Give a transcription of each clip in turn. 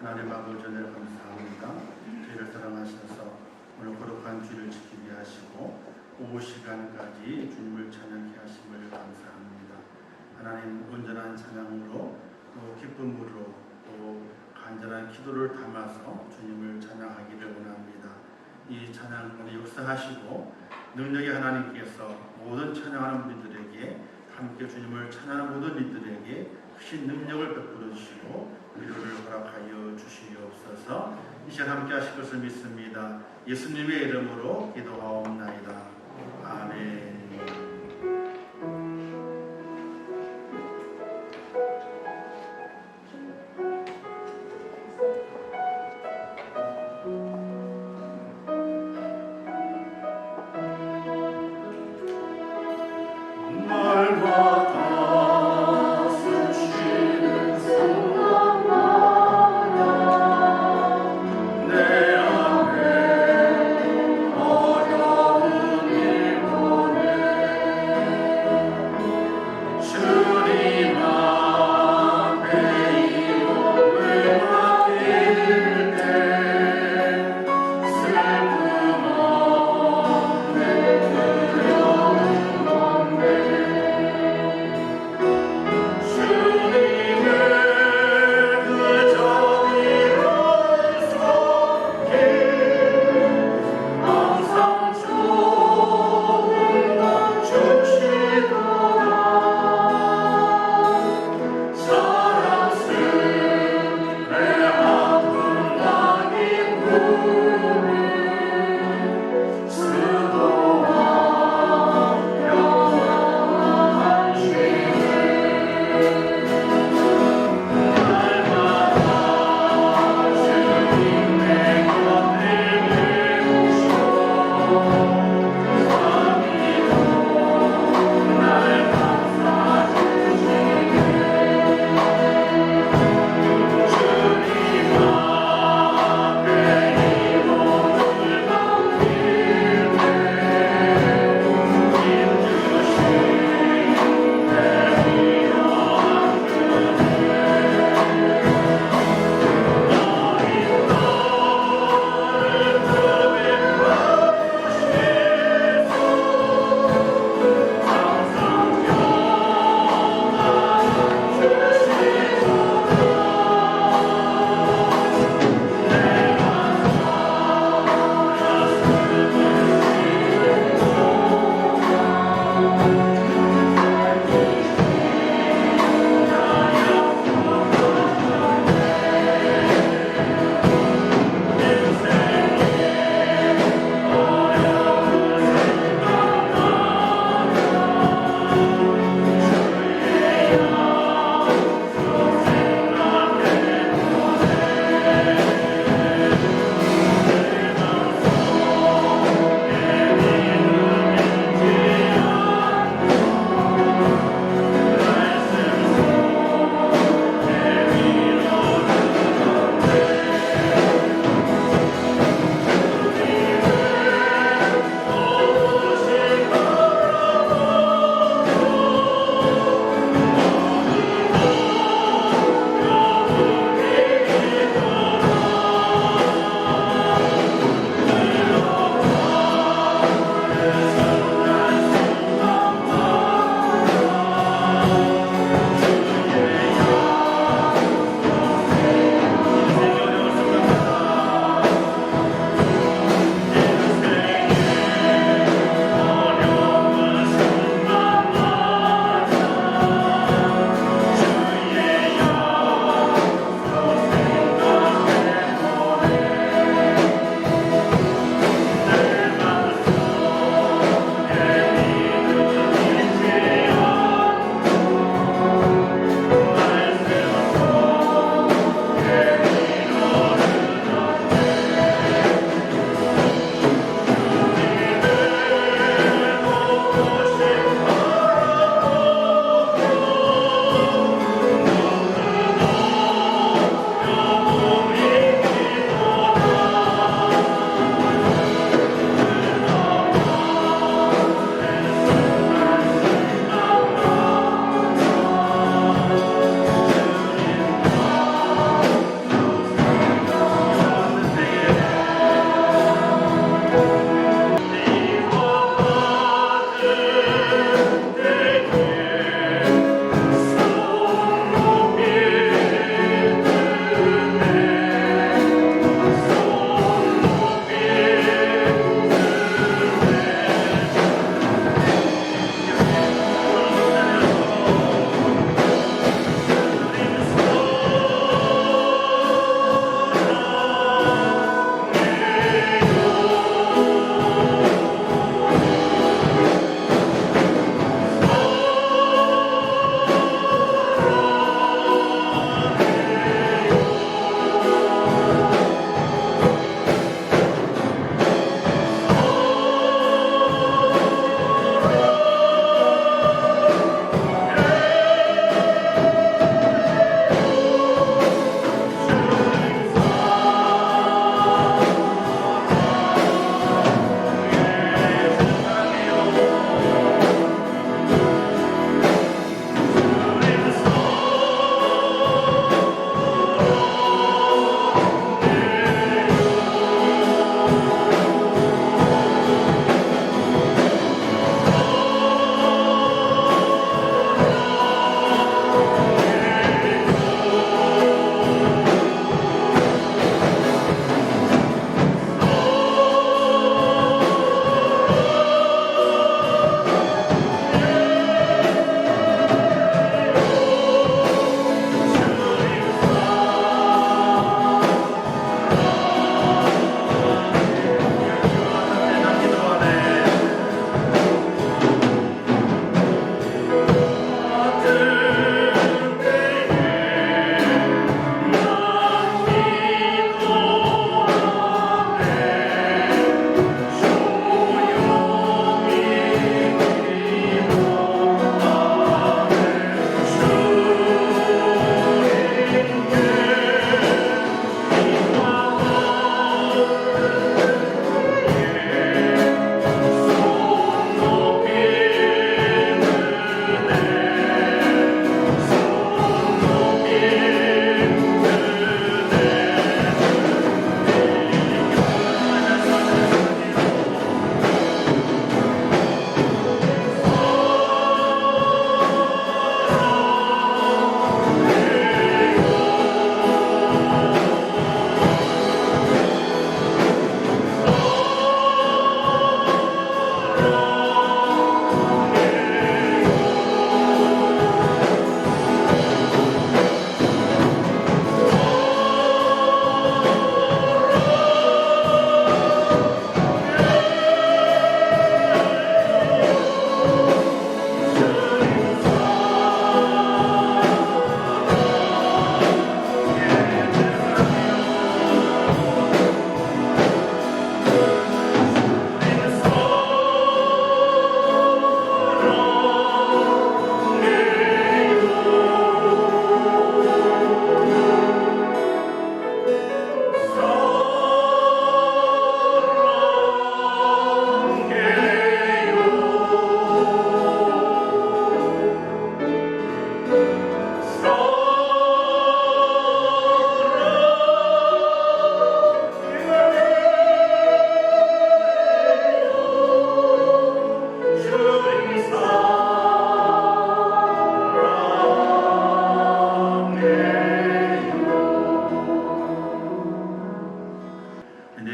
하나님 아버지 은혜를 감사합니다. 저희를 사랑하셔서 오늘 거룩한 주를 지키게 하시고 오후 시간까지 주님을 찬양케 하심을 감사합니다. 하나님 온전한 찬양으로 또 기쁨으로 또 간절한 기도를 담아서 주님을 찬양하기를 원합니다. 이 찬양 가운데 역사하시고 능력의 하나님께서 모든 찬양하는 분들에게 함께 주님을 찬양하는 모든 이들에게 크신 능력을 베풀어 주시고 위로를 허락하여 주시옵소서. 이 시간 함께 하실 것을 믿습니다. 예수님의 이름으로 기도하옵나이다. 아멘. 내 앞에 어려움이 오네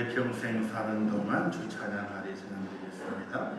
내 평생 사는 동안 주 찬양하리 진행드리겠습니다.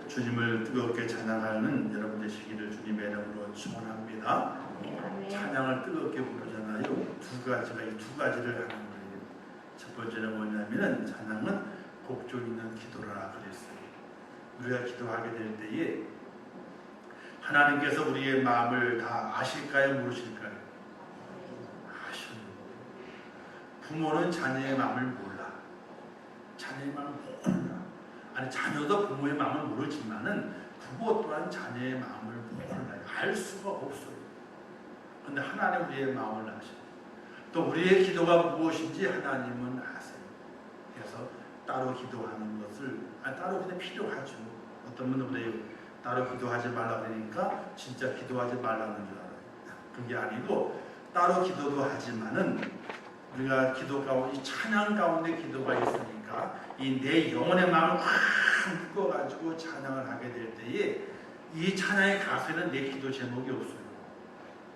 주님을 뜨겁게 찬양하는 여러분 되시기를 주님의 이름으로 축원합니다. 찬양을 뜨겁게 부르잖아요. 두 가지가 이 두 가지를 하는 거예요. 첫 번째는 뭐냐면은 찬양은 곡조 있는 기도라 그랬어요. 우리가 기도하게 될 때에 하나님께서 우리의 마음을 다 아실까요, 모르실까요? 아셔요. 부모는 자녀의 마음을 몰라. 자녀의 마음을 몰라. 아니 자녀도 부모의 마음을 모르지만은 부모 또한 자녀의 마음을 몰라요. 알 수가 없어요. 그런데 하나님 우리의 마음을 아셔요. 또 우리의 기도가 무엇인지 하나님은 아세요. 그래서 따로 기도하는 것을 따로 그냥 필요하죠. 어떤 분은 그래요. 따로 기도하지 말라 그러니까 진짜 기도하지 말라는 줄 알아요. 그게 아니고 따로 기도도 하지만은 우리가 기도 가운데 찬양 가운데 기도가 있으니까 이 내 영혼의 마음을 확 묶어가지고 찬양을 하게 될 때에 이 찬양의 가사에는 내 기도 제목이 없어요.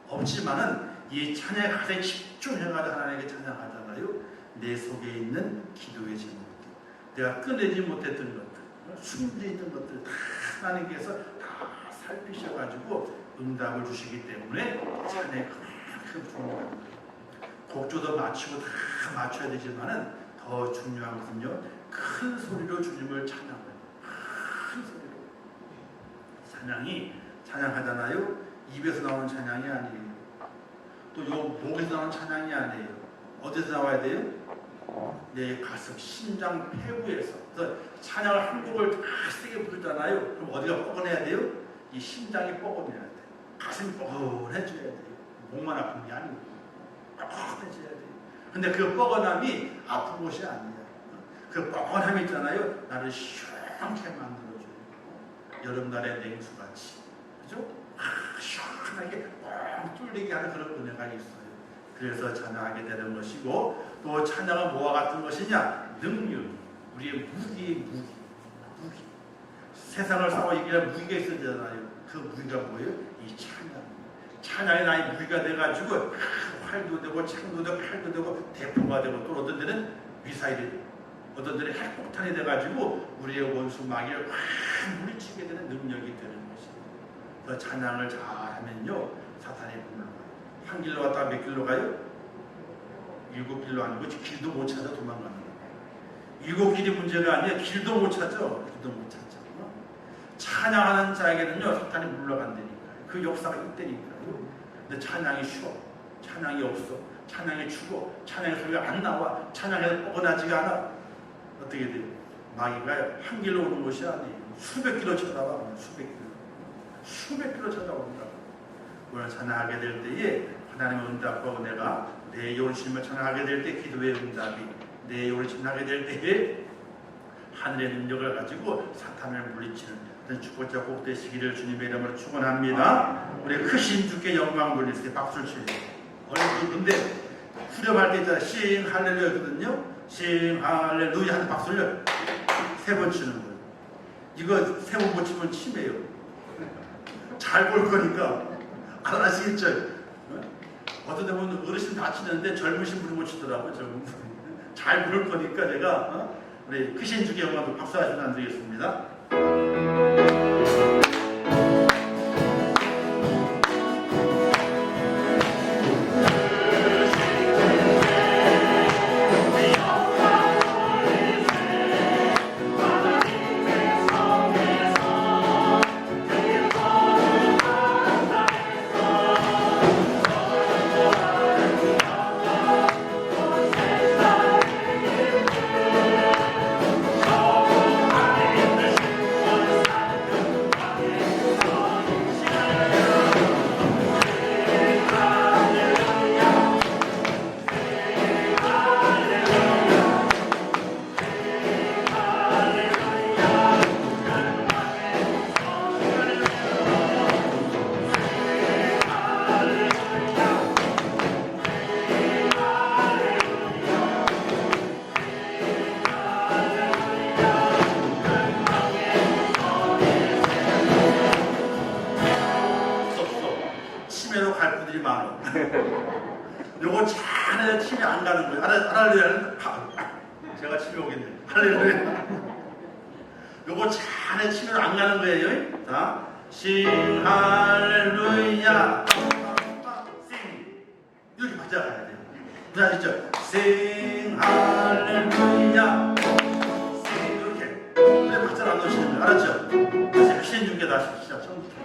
없지만은 이 찬양의 가사에 집중해가지고 하나님께 찬양하잖아요. 내 속에 있는 기도의 제목들, 내가 꺼내지 못했던 것들, 숨져 있던 것들 다 하나님께서 다 살피셔가지고 응답을 주시기 때문에 찬양이 그만큼 중요한 거예요. 곡조도 맞추고 다 맞춰야 되지만은 더 중요한 것은요, 큰 소리로 주님을 찬양해요. 큰 소리로. 찬양이 찬양하잖아요. 입에서 나오는 찬양이 아니에요. 또 요 목에서 나오는 찬양이 아니에요. 어디서 나와야 돼요? 내 가슴, 심장, 폐부에서. 그래서 찬양을 한 곡을 다 세게 부르잖아요. 그럼 어디가 뻐근해야 돼요? 이 심장이 뻐근해야 돼요. 가슴이 뻐근해져야 돼요. 목만 아픈 게 아니고 뻐근해져야 돼요. 근데 그 뻐근함이 아픈 것이 아니에요. 그 뻐근함이 있잖아요. 나를 시원하게 만들어줘요. 여름날의 냉수같이. 그죠? 시원하게 뻥 뚫리게 하는 그런 은혜가 있어요. 그래서 찬양하게 되는 것이고, 또 찬양은 뭐와 같은 것이냐? 능력. 우리의 무기. 세상을 싸워 이기는 무기가 있어야 되잖아요. 그 무기가 뭐예요? 이 찬양. 찬양이 나의 무기가 돼가지고 칼도 되고 창도 되고 칼도 되고 대포가 되고 또 어떤 데는 미사일이 어떤 데는 핵폭탄이 돼가지고 우리의 원수 마귀를 확 물리치게 되는 능력이 되는 것입니다. 그 찬양을 잘하면요 사탄이 물러가요. 한 길로 갔다가 몇 길로 가요? 7길로 아니고 길도 못 찾아 도망가는 거예요. 7길이 문제가 아니에요. 길도 못 찾죠. 길도 못 찾죠. 찬양하는 자에게는요 사탄이 물러간다니까요. 그 역사가 있다니까요. 근데 찬양이 쉬워. 찬양이 없어. 찬양이 죽어. 찬양의 소리가 안 나와. 찬양에서 뻐근하지가 않아. 어떻게 돼요? 마귀가 한 길로 오는 것이 아니에요. 수백 킬로 쳐다봐. 수백 킬로 쳐다본다. 오늘 찬양하게 될 때에 하나님의 응답하고 내가 내 열심을 찬양하게 될 때 기도의 응답이 내 열심을 찬양하게 될 때에 하늘의 능력을 가지고 사탄을 물리치는 축복자 꼭 되시기를 주님의 이름으로 축원합니다. 우리 크신 주께 영광 돌리세요. 박수를 쳐요. 근데 후렴할 때 있잖아요. 싱 할렐루야거든요. 싱 할렐루야 하는 박수를 3번 치는 거예요. 이거 3번 못 치면 치매요. 잘 볼 거니까 안 하시겠죠? 어떤 데 보면 어르신 다 치는데 젊으신 분이 못 치더라고요. 젊은 분이. 잘 볼 거니까 제가 우리 크신 주께 영광 박수 하시면 안 되겠습니다. 요거 잘해야 침이 안 가는 거예요. 할렐루야. 제가 침이 오겠네. 할렐루야. 요거 잘해야 침이 안 가는 거예요. 자, 싱 할렐루야. 싱 이렇게 맞아가야 돼요. 무슨 아시죠? 싱 할렐루야. 싱 이렇게. 그래 박자를 안 넣으시는 거예요. 알았죠? 다시 크신 주께 다시 시작. 처음부터.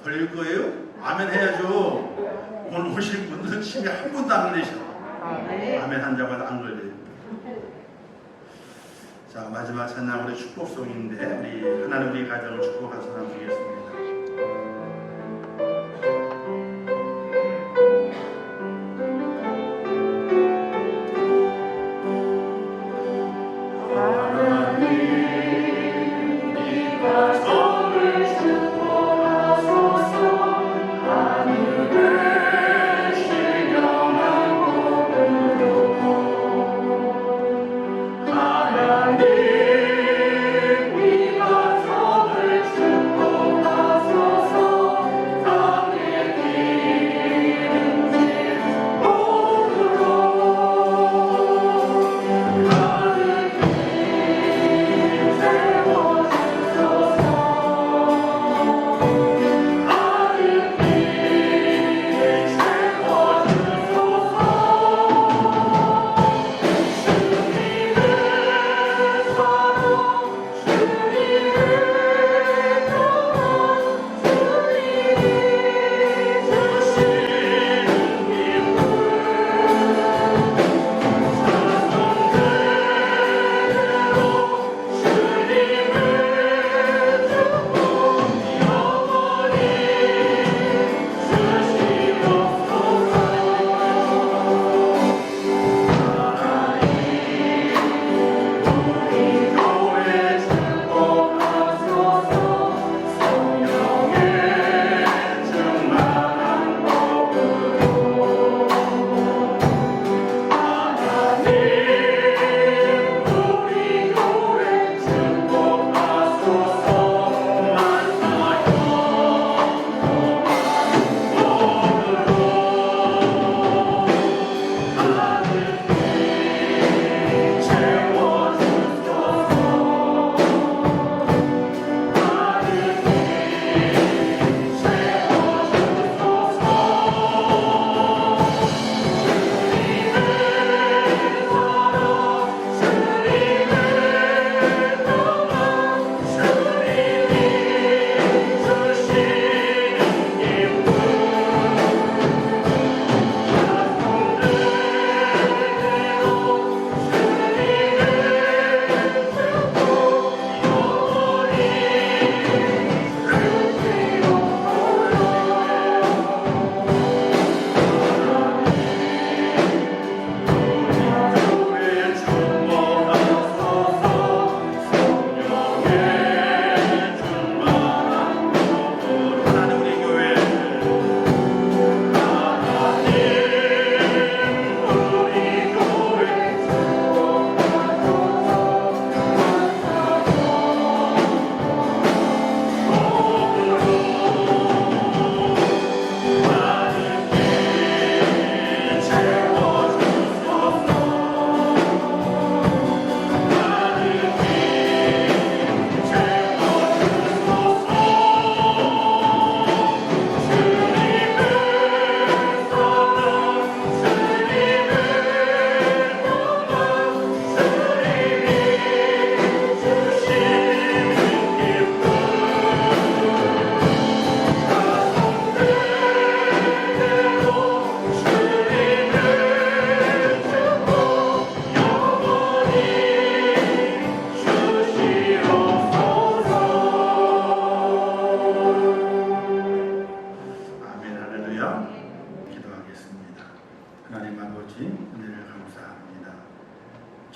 걸릴 거예요? 아멘 해야죠. 오늘 오신 분들은 침이 한 분도 안 걸리셔. 아멘 한 자마다 안 걸려요. 자, 마지막 찬양 우리 축복송인데 우리 하나님 우리 가정을 축복하셔서 나누겠습니다.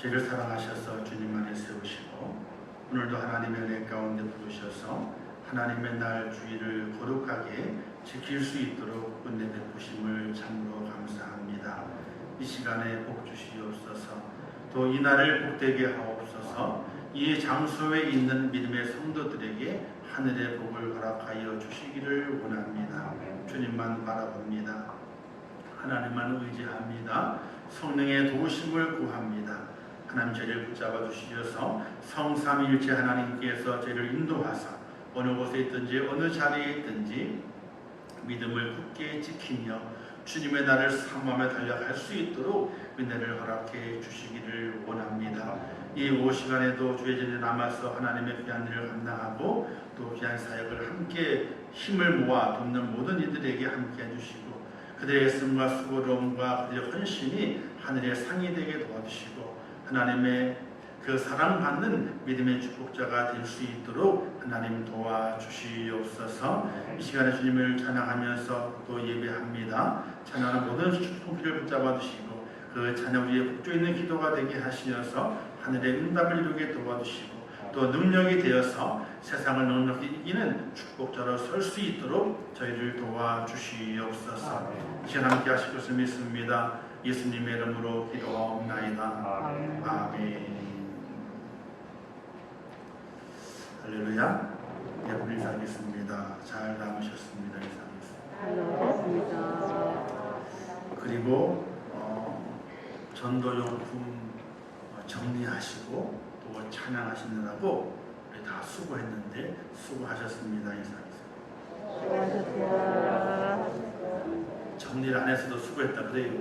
죄를 사랑하셔서 주님 안에 세우시고 오늘도 하나님의 은혜 가운데 부르셔서 하나님의 날 주일을 거룩하게 지킬 수 있도록 은혜 베푸심을 참으로 감사합니다. 이 시간에 복 주시옵소서. 또 이 날을 복되게 하옵소서. 이 장소에 있는 믿음의 성도들에게 하늘의 복을 허락하여 주시기를 원합니다. 주님만 바라봅니다. 하나님만 의지합니다. 성령의 도우심을 구합니다. 하나님 저를 붙잡아 주시어서 성삼위일체 하나님께서 저를 인도하사 어느 곳에 있든지 어느 자리에 있든지 믿음을 굳게 지키며 주님의 날을 사모하며 달려갈 수 있도록 은혜를 허락해 주시기를 원합니다. 이 오후 시간에도 주의 전에 남아서 하나님의 귀한 일을 감당하고 또 귀한 사역을 함께 힘을 모아 돕는 모든 이들에게 함께 해주시고 그들의 애씀과 수고로움과 그들의 헌신이 하늘의 상이 되게 도와주시고 하나님의 그 사랑받는 믿음의 축복자가 될 수 있도록 하나님 도와주시옵소서. 이 시간에 주님을 찬양하면서 또 예배합니다. 찬양하는 모든 축복을 붙잡아 주시고 그 찬양 위에 복조 있는 기도가 되게 하시어서 하늘의 응답을 이루게 도와주시고 또 능력이 되어서 세상을 넉넉히 이기는 축복자로 설 수 있도록 저희를 도와주시옵소서. 이 시간 함께 하실 것을 믿습니다. 예수님의 이름으로 기도하옵나이다. 아멘. 할렐루야. 예불 인사하겠습니다. 잘 남으셨습니다. 인사하겠습니다. 그리고 전도용품 정리하시고 또 찬양하시느라고 우리 다 수고했는데 수고하셨습니다. 인사하겠습니다. 수고하셨습니다. 정리를 안 해서도 수고했다 그래요.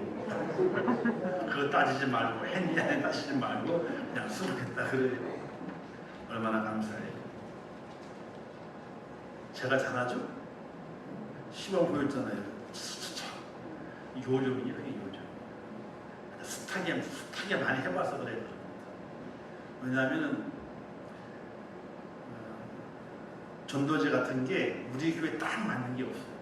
그거 따지지 말고 했니 안 했니 따지지 말고 그냥 수고했다 그래요. 얼마나 감사해요. 제가 잘하죠? 시범 보였잖아요. 요령이에요, 요령. 숱하게 많이 해봐서 그래요. 왜냐하면 전도제 같은 게 우리 교회에 딱 맞는 게 없어요.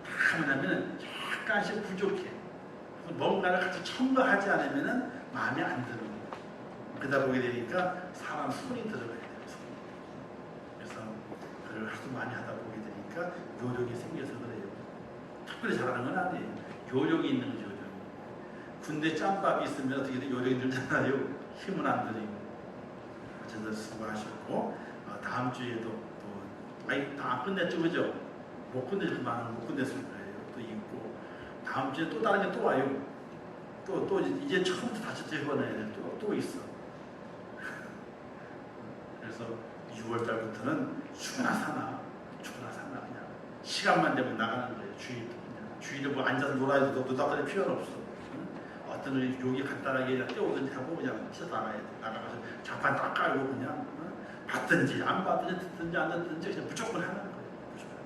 다 뭐냐면 약간씩 부족해. 뭔가를 같이 첨가하지 않으면 마음에 안 드는 거예요. 그러다 보게 되니까 사람 손이 들어가야 돼요. 그래서 그걸 하도 많이 하다 보게 되니까 요령이 생겨서 그래요. 특별히 잘하는 건 아니에요. 요령이 있는 거죠. 요령이. 군대 짬밥이 있으면 어떻게 요령이 들잖아요. 힘은 안 들이고. 어쨌든 수고하셨고 다음 주에도 또 다 끝냈죠, 그죠? 못 끝냈을 많은 못 끝냈을 거예요. 또 있고 다음 주에 또 다른 게 또 와요. 또 이제 처음부터 다시 재건해야 돼. 또 있어. 그래서 6월달부터는 주나 사나 그냥 시간만 되면 나가는 거예요. 주일에 뭐 앉아서 놀아야 돼. 노닥거릴 필요는 없어. 어떤 여기 간단하게 그냥 떼오든지 하고 그냥 치러 나가야 돼. 나가서 자판 딱 깔고 그냥 받든지 안 받든지 듣든지 안 듣든지 그냥 무조건 하는 거예요. 무조건.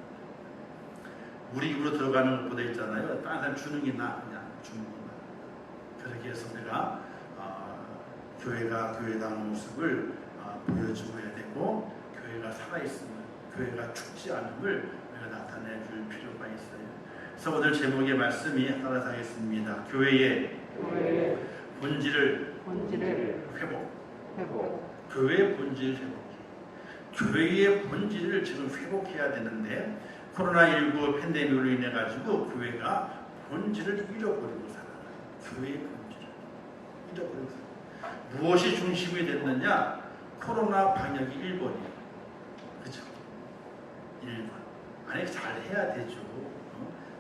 우리 입으로 들어가는 것보다 있잖아요. 다른 사람 주는 게 나 그냥 주는 게 나. 그렇게 해서 우리가 교회가 교회다운 모습을 보여줘야 되고 교회가 살아있음을 교회가 죽지 않음을 우리가 나타내 줄 필요가 있어요. 그래서 오늘 제목의 말씀이 따라서 하겠습니다. 교회의 본질을 회복. 교회의 본질 회복. 교회의 본질을 지금 회복해야 되는데 코로나19 팬데믹으로 인해 가지고 교회가 본질을 잃어버리고 살아가요. 교회의 본질을 잃어버리고 살아가요. 무엇이 중심이 됐느냐? 코로나 방역이 1번이에요. 그죠? 1번. 아니 잘해야 되죠.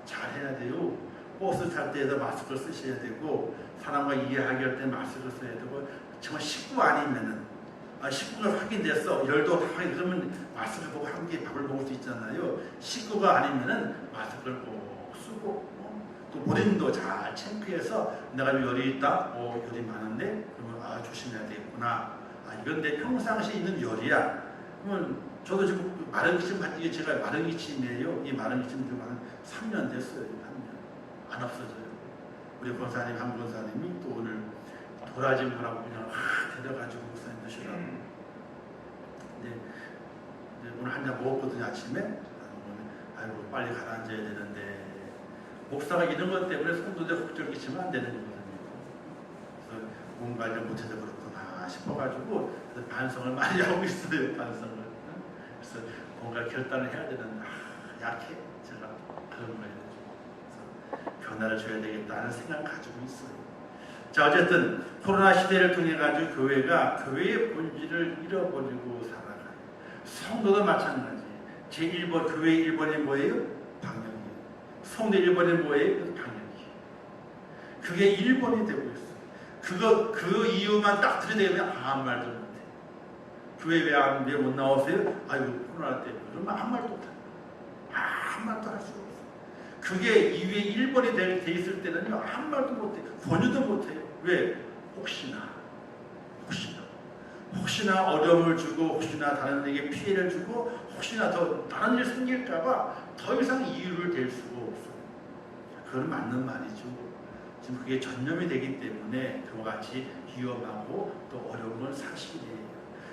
잘해야 돼요. 버스 탈 때에도 마스크를 쓰셔야 되고 사람과 이해하게 할 때 마스크를 써야 되고 정말 식구 아니면은 식구가 확인됐어. 열도 다 확인 그러면 마스크 보고 함께 밥을 먹을 수 있잖아요. 식구가 아니면은 마스크를 꼭 쓰고 또 본인도 잘 체크해서 내가 열이 있다. 열이 많은데 그러면 조심해야 되겠구나. 이건 내 평상시에 있는 열이야. 그러면 저도 지금 마른 기침 이게 제가 마른 기침이에요. 이 마른 기침 좀 한 3년 됐어요. 3년 안 없어져요. 우리 권사님 한 권사님이 또 오늘 도라지 뭐라고 그냥 데려가지고 목사님 드시라고. 근데 오늘 한 잔 먹었거든요 아침에. 아이고 빨리 가라앉아야 되는데 목사가 이런 것 때문에 성도들 걱정 끼치면 안 되는 거거든요. 그래서 뭔가를 못해서 그렇구나 싶어가지고 그래서 반성을 많이 하고 있어요. 반성을. 그래서 뭔가 결단을 해야 되는데 약해 제가 그런 거예요. 그래서 변화를 줘야 되겠다는 생각을 가지고 있어요. 자 어쨌든 코로나 시대를 통해 가지고 교회가 교회의 본질을 잃어버리고 살아가요. 성도도 마찬가지. 제1번 교회의 1번이 뭐예요? 방역이에요. 성도 1번이 뭐예요? 방역이에요. 그게 1번이 되고 있어요. 그 이유만 딱 들이대면 아무 말도 못해. 교회 왜 못 나오세요? 아이고 코로나 때문에. 그러면 아무 말도 못해. 아무 말도 할 수가 없어요. 그게 이후에 1번이 돼 있을 때는요 아무 말도 못해. 권유도 못해요. 왜? 혹시나 혹시나 어려움을 주고 혹시나 다른 에게 피해를 주고 혹시나 더 다른 일이 생길까봐 더 이상 이유를 댈 수가 없어요. 그건 맞는 말이죠. 지금 그게 전염이 되기 때문에 그와 같이 위험하고 또 어려움을 상실해요.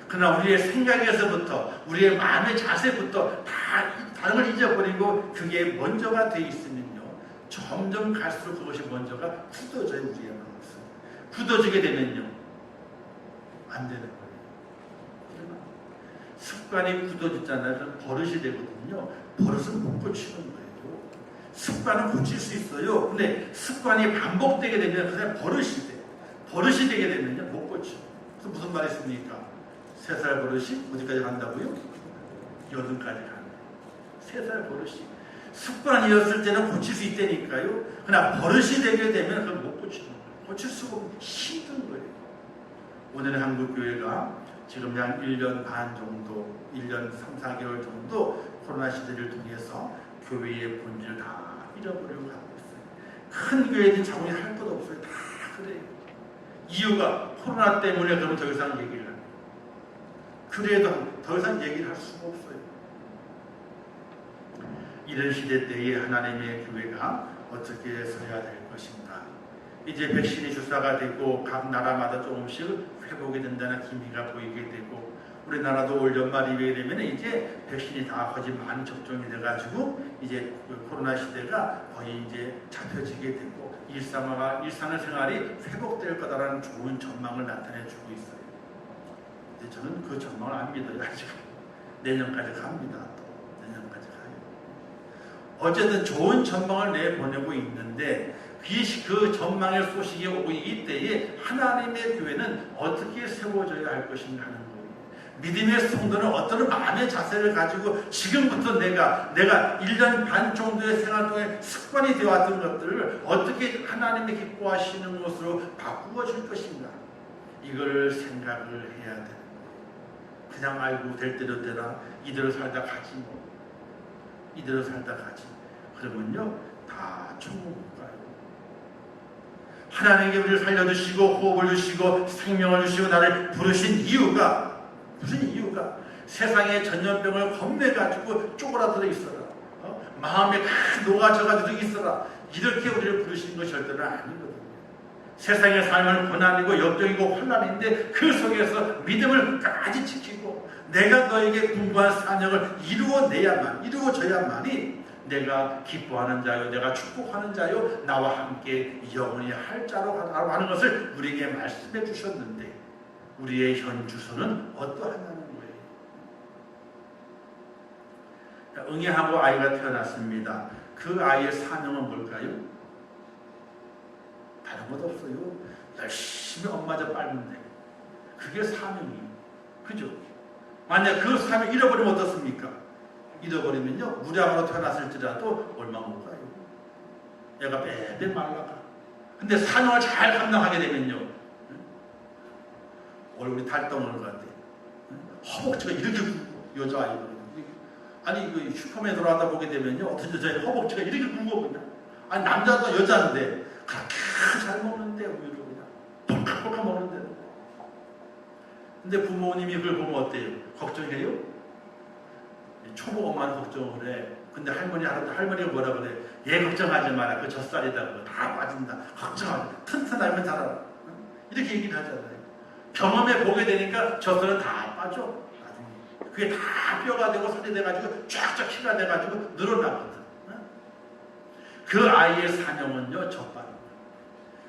그러나 우리의 생각에서부터 우리의 마음의 자세부터 다 다른 걸 잊어버리고 그게 먼저가 돼 있으면요, 점점 갈수록 그것이 먼저가 굳어져요. 우리의 마음속에 굳어지게 되면요 안 되는 거예요. 습관이 굳어지잖아요. 버릇이 되거든요. 버릇은 못 고치는 거예요. 습관은 고칠 수 있어요. 근데 습관이 반복되게 되면 그냥 버릇이 돼요. 버릇이 되게 되면요 못 고쳐요. 그래서 무슨 말이 있습니까? 3살 버릇이 어디까지 간다고요? 여든까지 가는 거예요. 3살 버릇이 습관이었을 때는 고칠 수 있다니까요. 그러나 버릇이 되게 되면 그걸 못 고치는 거예요. 고칠 수가 힘든 거예요. 오늘의 한국교회가 지금 한 1년 반 정도, 1년 3, 4개월 정도 코로나 시대를 통해서 교회의 본질을 다 잃어버리고 가고 있어요. 큰 교회들이 자본이 할 것 없어요. 다 그래요. 이유가 코로나 때문에 그러면 더 이상 얘기를 합니다. 그래도 더 이상 얘기를 할 수가 없어요. 이런 시대 때에 하나님의 교회가 어떻게 서야 될 것인가. 이제 백신이 주사가 되고 각 나라마다 조금씩 회복이 된다는 기미가 보이게 되고 우리나라도 올 연말 이후에 되면 이제 백신이 다 거의 많이 접종이 돼가지고 이제 코로나 시대가 거의 이제 잡혀지게 되고 일상의 생활이 회복될 거다라는 좋은 전망을 나타내주고 있어요. 근데 저는 그 전망을 안 믿어요. 아직 내년까지 갑니다. 또 내년까지 가요. 어쨌든 좋은 전망을 내보내고 있는데 그 전망의 소식이 오고 이때에 하나님의 교회는 어떻게 세워져야 할 것인가 하는 거예요. 믿음의 성도는 어떤 마음의 자세를 가지고 지금부터 내가 1년 반 정도의 생활 동안 습관이 되어왔던 것들을 어떻게 하나님이 기뻐하시는 것으로 바꾸어 줄 것인가, 이걸 생각을 해야 되는 거예요. 그냥 알고 될 대로 되라, 이대로 살다 가지 뭐, 이대로 살다 가지, 그러면요 다 천국 못 가요. 하나님께 우리를 살려주시고 호흡을 주시고 생명을 주시고 나를 부르신 이유가, 무슨 이유가? 세상에 전염병을 겁내가지고 쪼그라들어 있어라, 마음에 다 녹아져가지고 있어라, 이렇게 우리를 부르신 것이 절대로 아니거든요. 세상의 삶은 고난이고 역경이고 환난인데 그 속에서 믿음을 끝까지 지키고 내가 너에게 분부한 사명을 이루어져야만이 내가 기뻐하는 자요, 내가 축복하는 자요, 나와 함께 영원히 할 자로 하는 것을 우리에게 말씀해 주셨는데 우리의 현 주소는 어떠하냐는 거예요. 응애하고 아이가 태어났습니다. 그 아이의 사명은 뭘까요? 다른 것 없어요. 열심히 엄마 젖 빨면 돼. 그게 사명이에요. 그죠? 만약 그 사명 잃어버리면 어떻습니까? 잃어버리면요 무량으로 태어났을지라도 얼마 못 가요. 얘가 빼빼 말라가. 근데 사명을 잘 감당하게 되면요 얼굴이 달덩어리 같아. 허벅지가 이렇게 여자아이거든요. 아니 그 슈퍼맨 돌아가다 보게 되면요 어떤 여자의 허벅지가 이렇게 굵어 그냥. 아니 남자도 여자인데 그렇게 잘 먹는데 우유를 그냥 펄컥펄컥 먹는데. 근데 부모님이 그걸 보면 어때요? 걱정해요? 초보 엄마는 걱정을 해. 근데 할머니가 뭐라 그래? 얘 걱정하지 마라. 그 젖살이다. 그거 다 빠진다. 걱정하지 마. 튼튼하면 자라. 이렇게 얘기를 하잖아요. 경험해 보게 되니까 젖살은 다 빠져. 나중에. 그게 다 뼈가 되고 살이 돼가지고 쫙쫙 키가 돼가지고 늘어나거든. 그 아이의 사명은요 젖바른 거예요.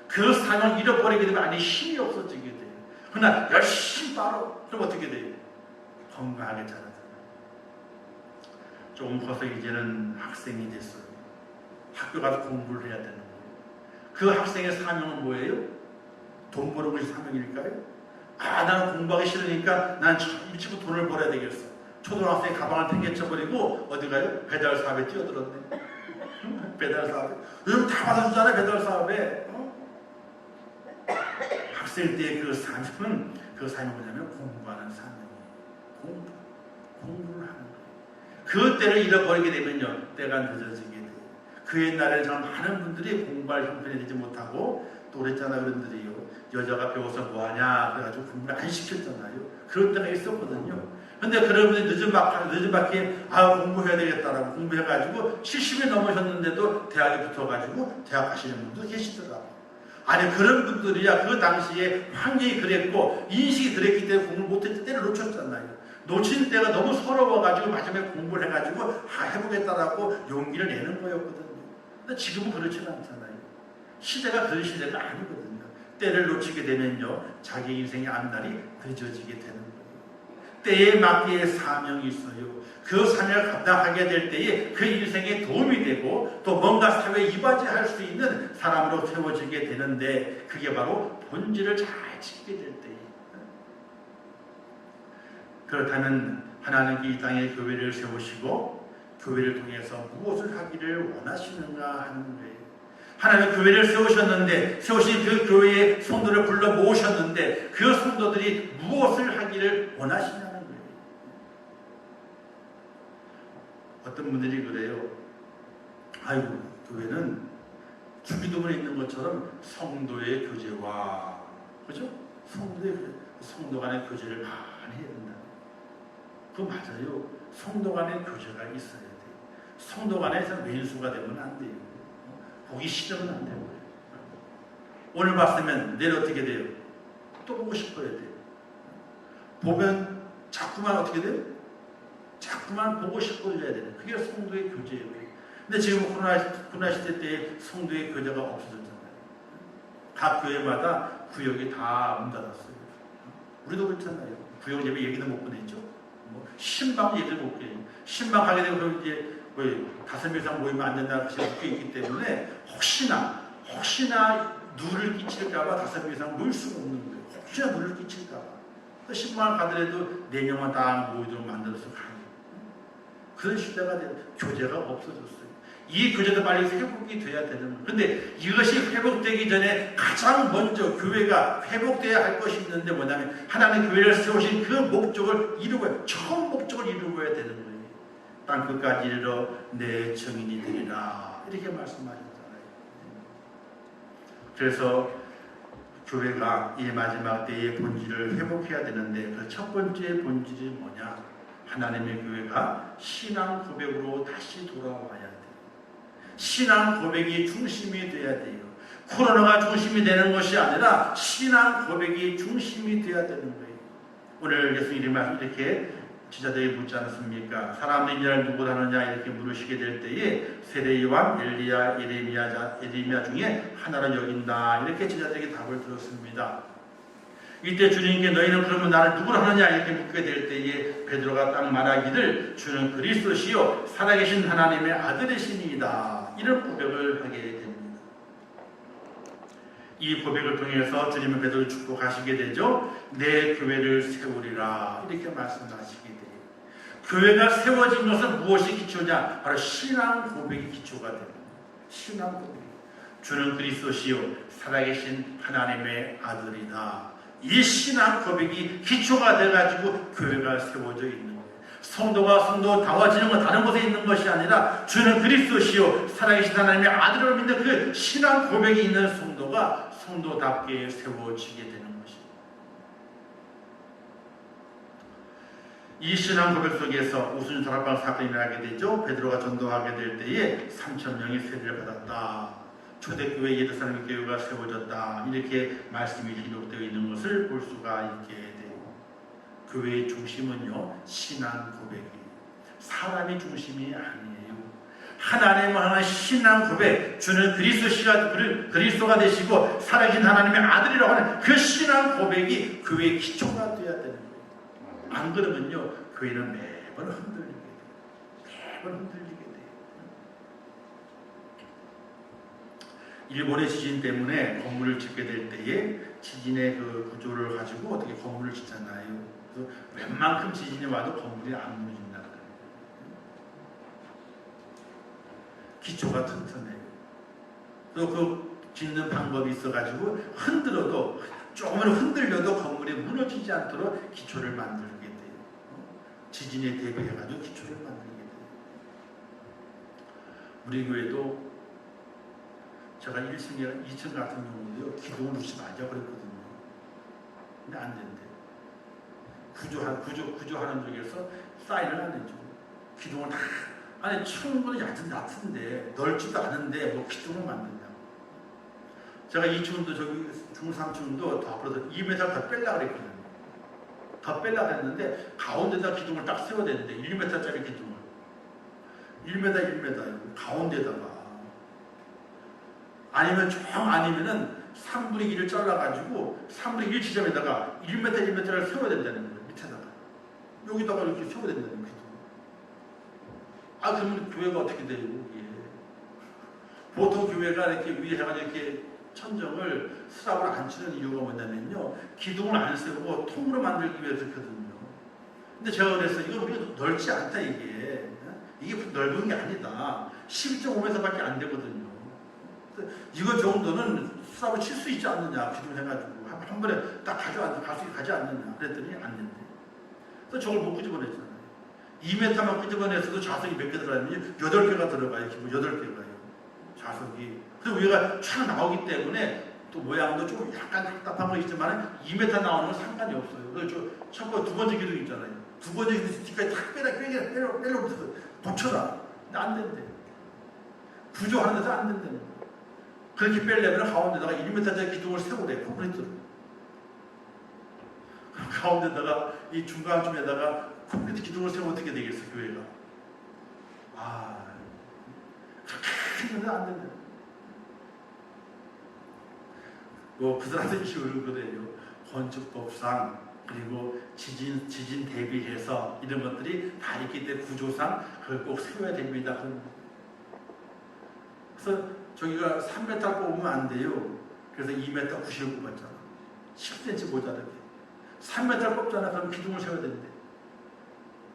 그 사명 잃어버리게 되면 아니 힘이 없어지게 돼요. 그러나 열심히 빨어. 그럼 어떻게 돼요? 건강하게 자라. 조금 커서 이제는 학생이 됐어요. 학교 가서 공부를 해야 되는 거예요. 그 학생의 사명은 뭐예요? 돈 버는 것이 사명일까요? 나는 공부하기 싫으니까 난 일찍부터 돈을 벌어야 되겠어. 초등학생 가방을 팽개쳐버리고 어디 가요? 배달 사업에 뛰어들었네. 배달 사업에. 요즘 다 받아주잖아요. 배달 사업에. 학생 때의 그 사명은 뭐냐면 공부하는 사명이에요. 공부를 하는 거예요. 그 때를 잃어버리게 되면요 때가 늦어지게 돼요. 그 옛날에 참 많은 분들이 공부할 형편이 되지 못하고 또 그랬잖아요. 어른들이요. 여자가 배워서 뭐하냐 그래가지고 공부를 안 시켰잖아요. 그런 때가 있었거든요. 근데 그런 분이 늦은 밖에 공부해야 되겠다라고 공부해가지고 70이 넘으셨는데도 대학에 붙어가지고 대학 가시는 분도 계시더라고요. 아니 그런 분들이야 그 당시에 환경이 그랬고 인식이 그랬기 때문에 공부를 못했을 때를 놓쳤잖아요. 놓친 때가 너무 서러워가지고 마지막에 공부를 해가지고 해보겠다라고 용기를 내는 거였거든요. 근데 지금은 그렇지 않잖아요. 시대가 그런 시대가 아니거든요. 때를 놓치게 되면요 자기 인생의 앞날이 늦어지게 되는 거예요. 때에 맞게 사명이 있어요. 그 사명을 감당하게 될 때에 그 인생에 도움이 되고 또 뭔가 사회에 이바지할 수 있는 사람으로 세워지게 되는데 그게 바로 본질을 잘 지키게 될 때예요. 그렇다면 하나님께 이 땅에 교회를 세우시고 교회를 통해서 무엇을 하기를 원하시는가 하는 거예요. 하나님은 교회를 세우신 그 교회의 성도를 불러 모으셨는데 그 성도들이 무엇을 하기를 원하시냐는 거예요. 어떤 분들이 그래요. 아이고 교회는 주기도문에 있는 것처럼 성도의 교제와 그죠? 성도 간의 교제를 많이 해야 된다. 그거 맞아요. 성도 간의 교제가 있어야 돼요. 성도 간에서 왼수가 되면 안 돼요. 보기 싫으면 안 되고요. 오늘 봤으면 내일 어떻게 돼요? 또 보고 싶어야 돼요. 보면 자꾸만 어떻게 돼요? 자꾸만 보고 싶어져야 되는 그게 성도의 교제예요. 근데 지금 코로나 시대 때 성도의 교제가 없어졌잖아요. 각 교회마다 구역이 다 문 닫았어요. 우리도 그렇잖아요. 구역 예배 얘기는 못 보냈죠. 신방 얘기를 못 보내요. 신방 가게 되면 이제 거의 5명 이상 모이면 안 된다는 것이 묶여 있기 때문에 혹시나 누를 끼칠까봐 5명 이상 모일 수가 없는 거예요. 혹시나 누를 끼칠까봐. 신방을 가더라도 4명만 다 모이도록 만들어서 가요. 그런 시대가 되고 교제가 없어졌어요. 이 교제도 빨리 회복이 돼야 되는 거예요. 그런데 이것이 회복되기 전에 가장 먼저 교회가 회복돼야 할 것이 있는데 뭐냐면 하나님 교회를 세우신 그 목적을 이루고야 처음 목적을 이루고야 되는 거예요. 땅끝까지 이르러 내 증인이 되리라 이렇게 말씀하셨잖아요. 그래서 교회가 이 마지막 때의 본질을 회복해야 되는데 그 첫 번째 본질이 뭐냐? 하나님의 교회가 신앙 고백으로 다시 돌아와야 돼요. 신앙 고백이 중심이 돼야 돼요. 코로나가 중심이 되는 것이 아니라 신앙 고백이 중심이 돼야 되는 거예요. 오늘 예수님이 이렇게 제자들이 묻지 않았습니까? 사람들이 이날 누구 하느냐 이렇게 물으시게 될 때에 세례 요한, 엘리야, 예레미야 중에 하나로 여긴다 이렇게 제자들에게 답을 들었습니다. 이때 주님께 너희는 그러면 나를 누구로 하느냐 이렇게 묻게 될 때에 베드로가 딱 말하기를 주는 그리스도시요 살아계신 하나님의 아들이시니이다 이런 고백을 하게 됩니다. 이 고백을 통해서 주님은 베드로를 축복하시게 되죠. 내 교회를 세우리라 이렇게 말씀하시게 돼요. 교회가 세워진 것은 무엇이 기초냐? 바로 신앙 고백이 기초가 됩니다. 신앙 고백. 주는 그리스도시요 살아계신 하나님의 아들이다. 이 신앙 고백이 기초가 돼가지고 교회가 세워져 있는 거예요. 성도가 성도다워지는 건 다른 곳에 있는 것이 아니라 주는 그리스도시요 살아계신 하나님의 아들을 믿는 그 신앙 고백이 있는 성도가 성도답게 세워지게 되는 것입니다. 이 신앙 고백 속에서 우순 다락방 사건이 일어나게 되죠. 베드로가 전도하게 될 때에 3,000명이 세례를 받았다. 초대교회 예루살렘 교회가 세워졌다. 이렇게 말씀이 기록되어 있는 것을 볼 수가 있게 돼요. 교회의 중심은요 신앙 고백이에요. 사람이 중심이 아니에요. 하나님을 향한 신앙 고백, 주는 그리스도가 되시고 살아계신 하나님의 아들이라고 하는 그 신앙 고백이 교회의 기초가 되어야 되는 거예요. 안 그러면요 교회는 매번 흔들리게 돼요. 일본의 지진 때문에 건물을 짓게 될 때에 지진의 그 구조를 가지고 어떻게 건물을 짓잖아요. 그래서 웬만큼 지진이 와도 건물이 안 무너진다는 거예요. 기초가 튼튼해요. 또 그 짓는 방법이 있어가지고 흔들어도 조금은 흔들려도 건물이 무너지지 않도록 기초를 만들게 돼요. 지진에 대비해가지고 기초를 만들게 돼요. 우리 교회도 제가 1층이랑 2층 같은 경우도요, 기둥을 놓지 말자 그랬거든요. 근데 안 된대. 구조하는 쪽에서 사인을 안 해줘. 기둥을 다, 아니, 충분히 낮은데, 넓지도 않은데, 뭐 기둥을 만드냐. 제가 2층도 저기 중3층도 더 앞으로 2m 더 빼려고 그랬거든요. 더 빼려고 했는데, 가운데다 기둥을 딱 세워야 되는데, 1m짜리 기둥을. 1m, 가운데다가. 아니면 아니면은 3분의 1을 잘라가지고 3분의 1 지점에다가 1m를 세워야 된다는 거예요. 밑에다가 여기다가 이렇게 세워야 된다는 거죠. 아, 그러면 교회가 어떻게 돼요? 예. 보통 교회가 이렇게 위에 해가지고 이렇게 천정을 스랍을 안 치는 이유가 뭐냐면요, 기둥을 안 세우고 통으로 만들기 위해서거든요. 근데 제가 그래서 이거 우리가 넓지 않다, 이게 넓은 게 아니다. 12.5m밖에 안 되거든요. 이거 정도는 수압을 칠 수 있지 않느냐, 기둥을 해가지고 한 번에 딱 가지 않느냐 그랬더니 안 된대. 그래서 저걸 못 끄집어냈잖아요. 2m만 끄집어냈어도 자석이 몇 개 들어가냐면 8개가 들어가요. 기본 8개가요. 자석이. 그리고 위가 촥 나오기 때문에 또 모양도 좀 약간 답답한 거 있지만 2m 나오는 건 상관이 없어요. 그래서 첫 번째, 두 번째 기둥 있잖아요. 두 번째 기둥 뒤까지 탁 빼려면서 붙여라. 근데 안 된대. 구조하는 데서 안 된다는 거예요. 그렇게 빼려면 가운데다가 1m짜리 기둥을 세우래, 콘크리트로. 가운데다가 이 중간쯤에다가 콘크리트 기둥을 세우면 어떻게 되겠어, 교회가? 아, 그렇게 했는데 안 된다. 그들한테 이유를 그래요. 건축법상 그리고 지진 대비해서 이런 것들이 다 있기 때문에 구조상 그걸 꼭 세워야 됩니다. 그래서 저기가 3m 뽑으면 안 돼요. 그래서 2m 90을 뽑았잖아. 10cm 모자라게. 3m 뽑잖아. 그럼 기둥을 세워야 되는데.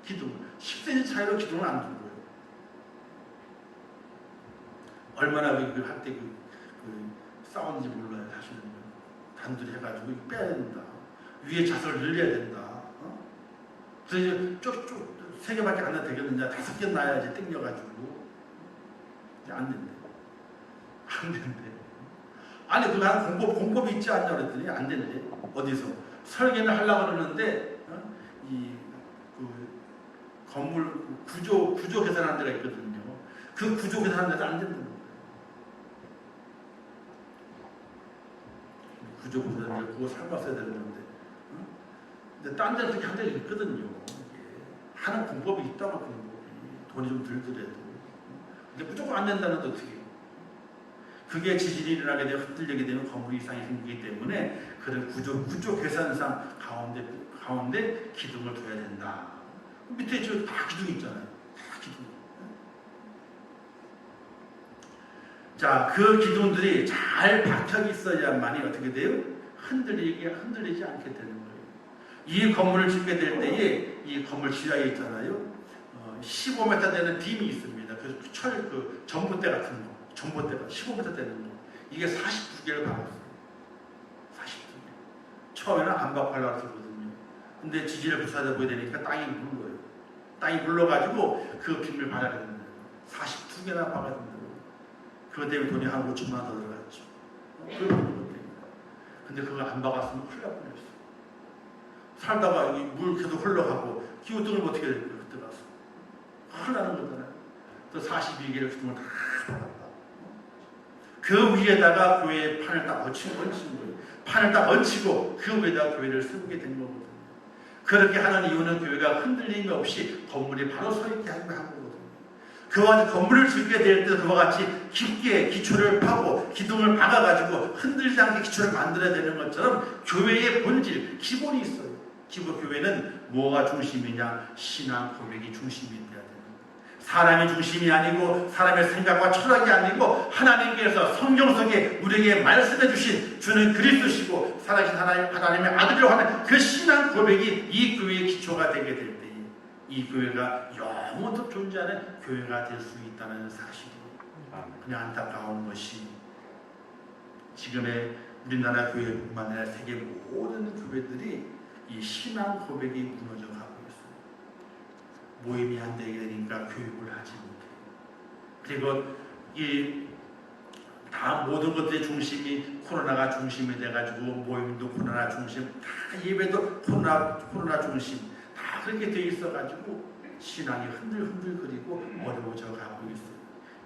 기둥. 10cm 차이로 기둥을 안 둔 거예요. 얼마나 그걸 할 때 싸웠는지 몰라요. 사실은. 단둘이 해가지고 빼야 된다. 위에 자석을 늘려야 된다. 그래서 쭉 3개밖에 안 해도 되겠느냐. 5개 놔야지. 땡겨가지고. 이제 안 된대. 안 된대. 아니, 그거 한 공법이 있지 않냐 그랬더니 안 된대. 어디서? 설계는 하려고 그러는데, 건물 구조 계산하는 데가 있거든요. 그 구조 계산하는 데도 안 된다는 거예요. 구조 계산을 그거 삼았어야 되는 건데. 근데 딴 데는 그렇게 한 데가 있거든요. 하는 공법이 있다고, 공법이. 돈이 좀 들더라도. 근데 무조건 안 된다는데 어떻게 해요? 그게 지진이 일어나게 되면 흔들리게 되면 건물 이상이 생기기 때문에 그런 구조 계산상 가운데 기둥을 둬야 된다. 밑에 저 다 기둥 있잖아요. 다 기둥. 자, 그 기둥들이 잘 박혀 있어야만이 어떻게 돼요? 흔들리지 않게 되는 거예요. 이 건물을 짓게 될 때에 이 건물 지하에 있잖아요. 15m 되는 빔이 있습니다. 그 전봇대 같은 거. 전봇대가 15m 되는 거. 이게 42개를 박았어요. 42개. 처음에는 안 박고 하려고 했거든요. 근데 지진을 불사하다 보게 되니까 땅이 물러요. 땅이 물러가지고 그 빔을 박아야 됩니다. 42개나 박아야 됩니다. 그것 때문에 돈이 한 5천만 원 더 들어갔죠. 근데 그거 안 박았으면 큰일 날 뻔했어요. 살다가 여기 물 계속 흘러가고 기후등을 어떻게 해야 될까요? 그때 가서. 큰일 나는 거잖아요. 또 42개를 기둥을 다 박았다. 그 위에다가 교회의 판을 딱 얹힌 거예요. 판을 딱 얹히고 그 위에다가 교회를 세우게 된 거거든요. 그렇게 하는 이유는 교회가 흔들림이 없이 건물이 바로 서 있게 하는 거거든요. 그와 같이 건물을 짓게 될 때 그와 같이 깊게 기초를 파고 기둥을 박아가지고 흔들리지 않게 기초를 만들어야 되는 것처럼 교회의 본질, 기본이 있어요. 기본 교회는 뭐가 중심이냐? 신앙 고백이 중심이 돼야 되는 거예요. 사람이 중심이 아니고 사람의 생각과 철학이 아니고 하나님께서 성경 속에 우리에게 말씀해 주신 주는 그리스도시고 살아계신 하나님의 아들이라고 하는 그 신앙 고백이 이 교회의 기초가 되게 될 때 이 교회가 영원토록 존재하는 교회가 될 수 있다는 사실이 그냥 안타까운 것이 지금의 우리나라 교회뿐만 아니라 세계 모든 교회들이 이 신앙 고백이 무너져 가고 있어요. 모임이 안 되게 되니까 교육을 하지 못해요. 그리고 이 다 모든 것들의 중심이 코로나가 중심이 돼가지고 모임도 코로나 중심, 다 예배도 코로나 중심, 다 그렇게 돼 있어가지고 신앙이 흔들흔들거리고 어려워져 가고 있어요.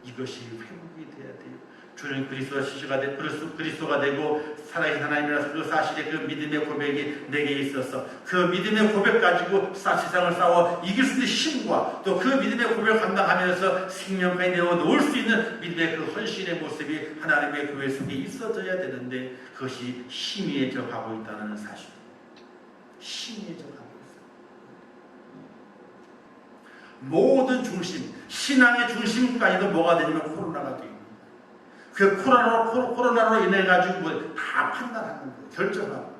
이것이 회복이 돼야 돼요. 주는 그리스도가 시주가 되고 그리스도가 되고 살아계신 하나님이라서 그 사실의 그 믿음의 고백이 내게 있어서 그 믿음의 고백 가지고 세상을 싸워 이길 수 있는 힘과 또 그 믿음의 고백을 감당하면서 생명까지 내어놓을 수 있는 믿음의 그 헌신의 모습이 하나님의 교회 속에 있어져야 되는데 그것이 희미해져 가고 있다는 사실. 희미해져 가고 있어요. 모든 중심, 신앙의 중심까지도 뭐가 되냐면 코로나가 돼요. 그 코로나로 인해 가지고 다 판단하는 거예요. 결정하고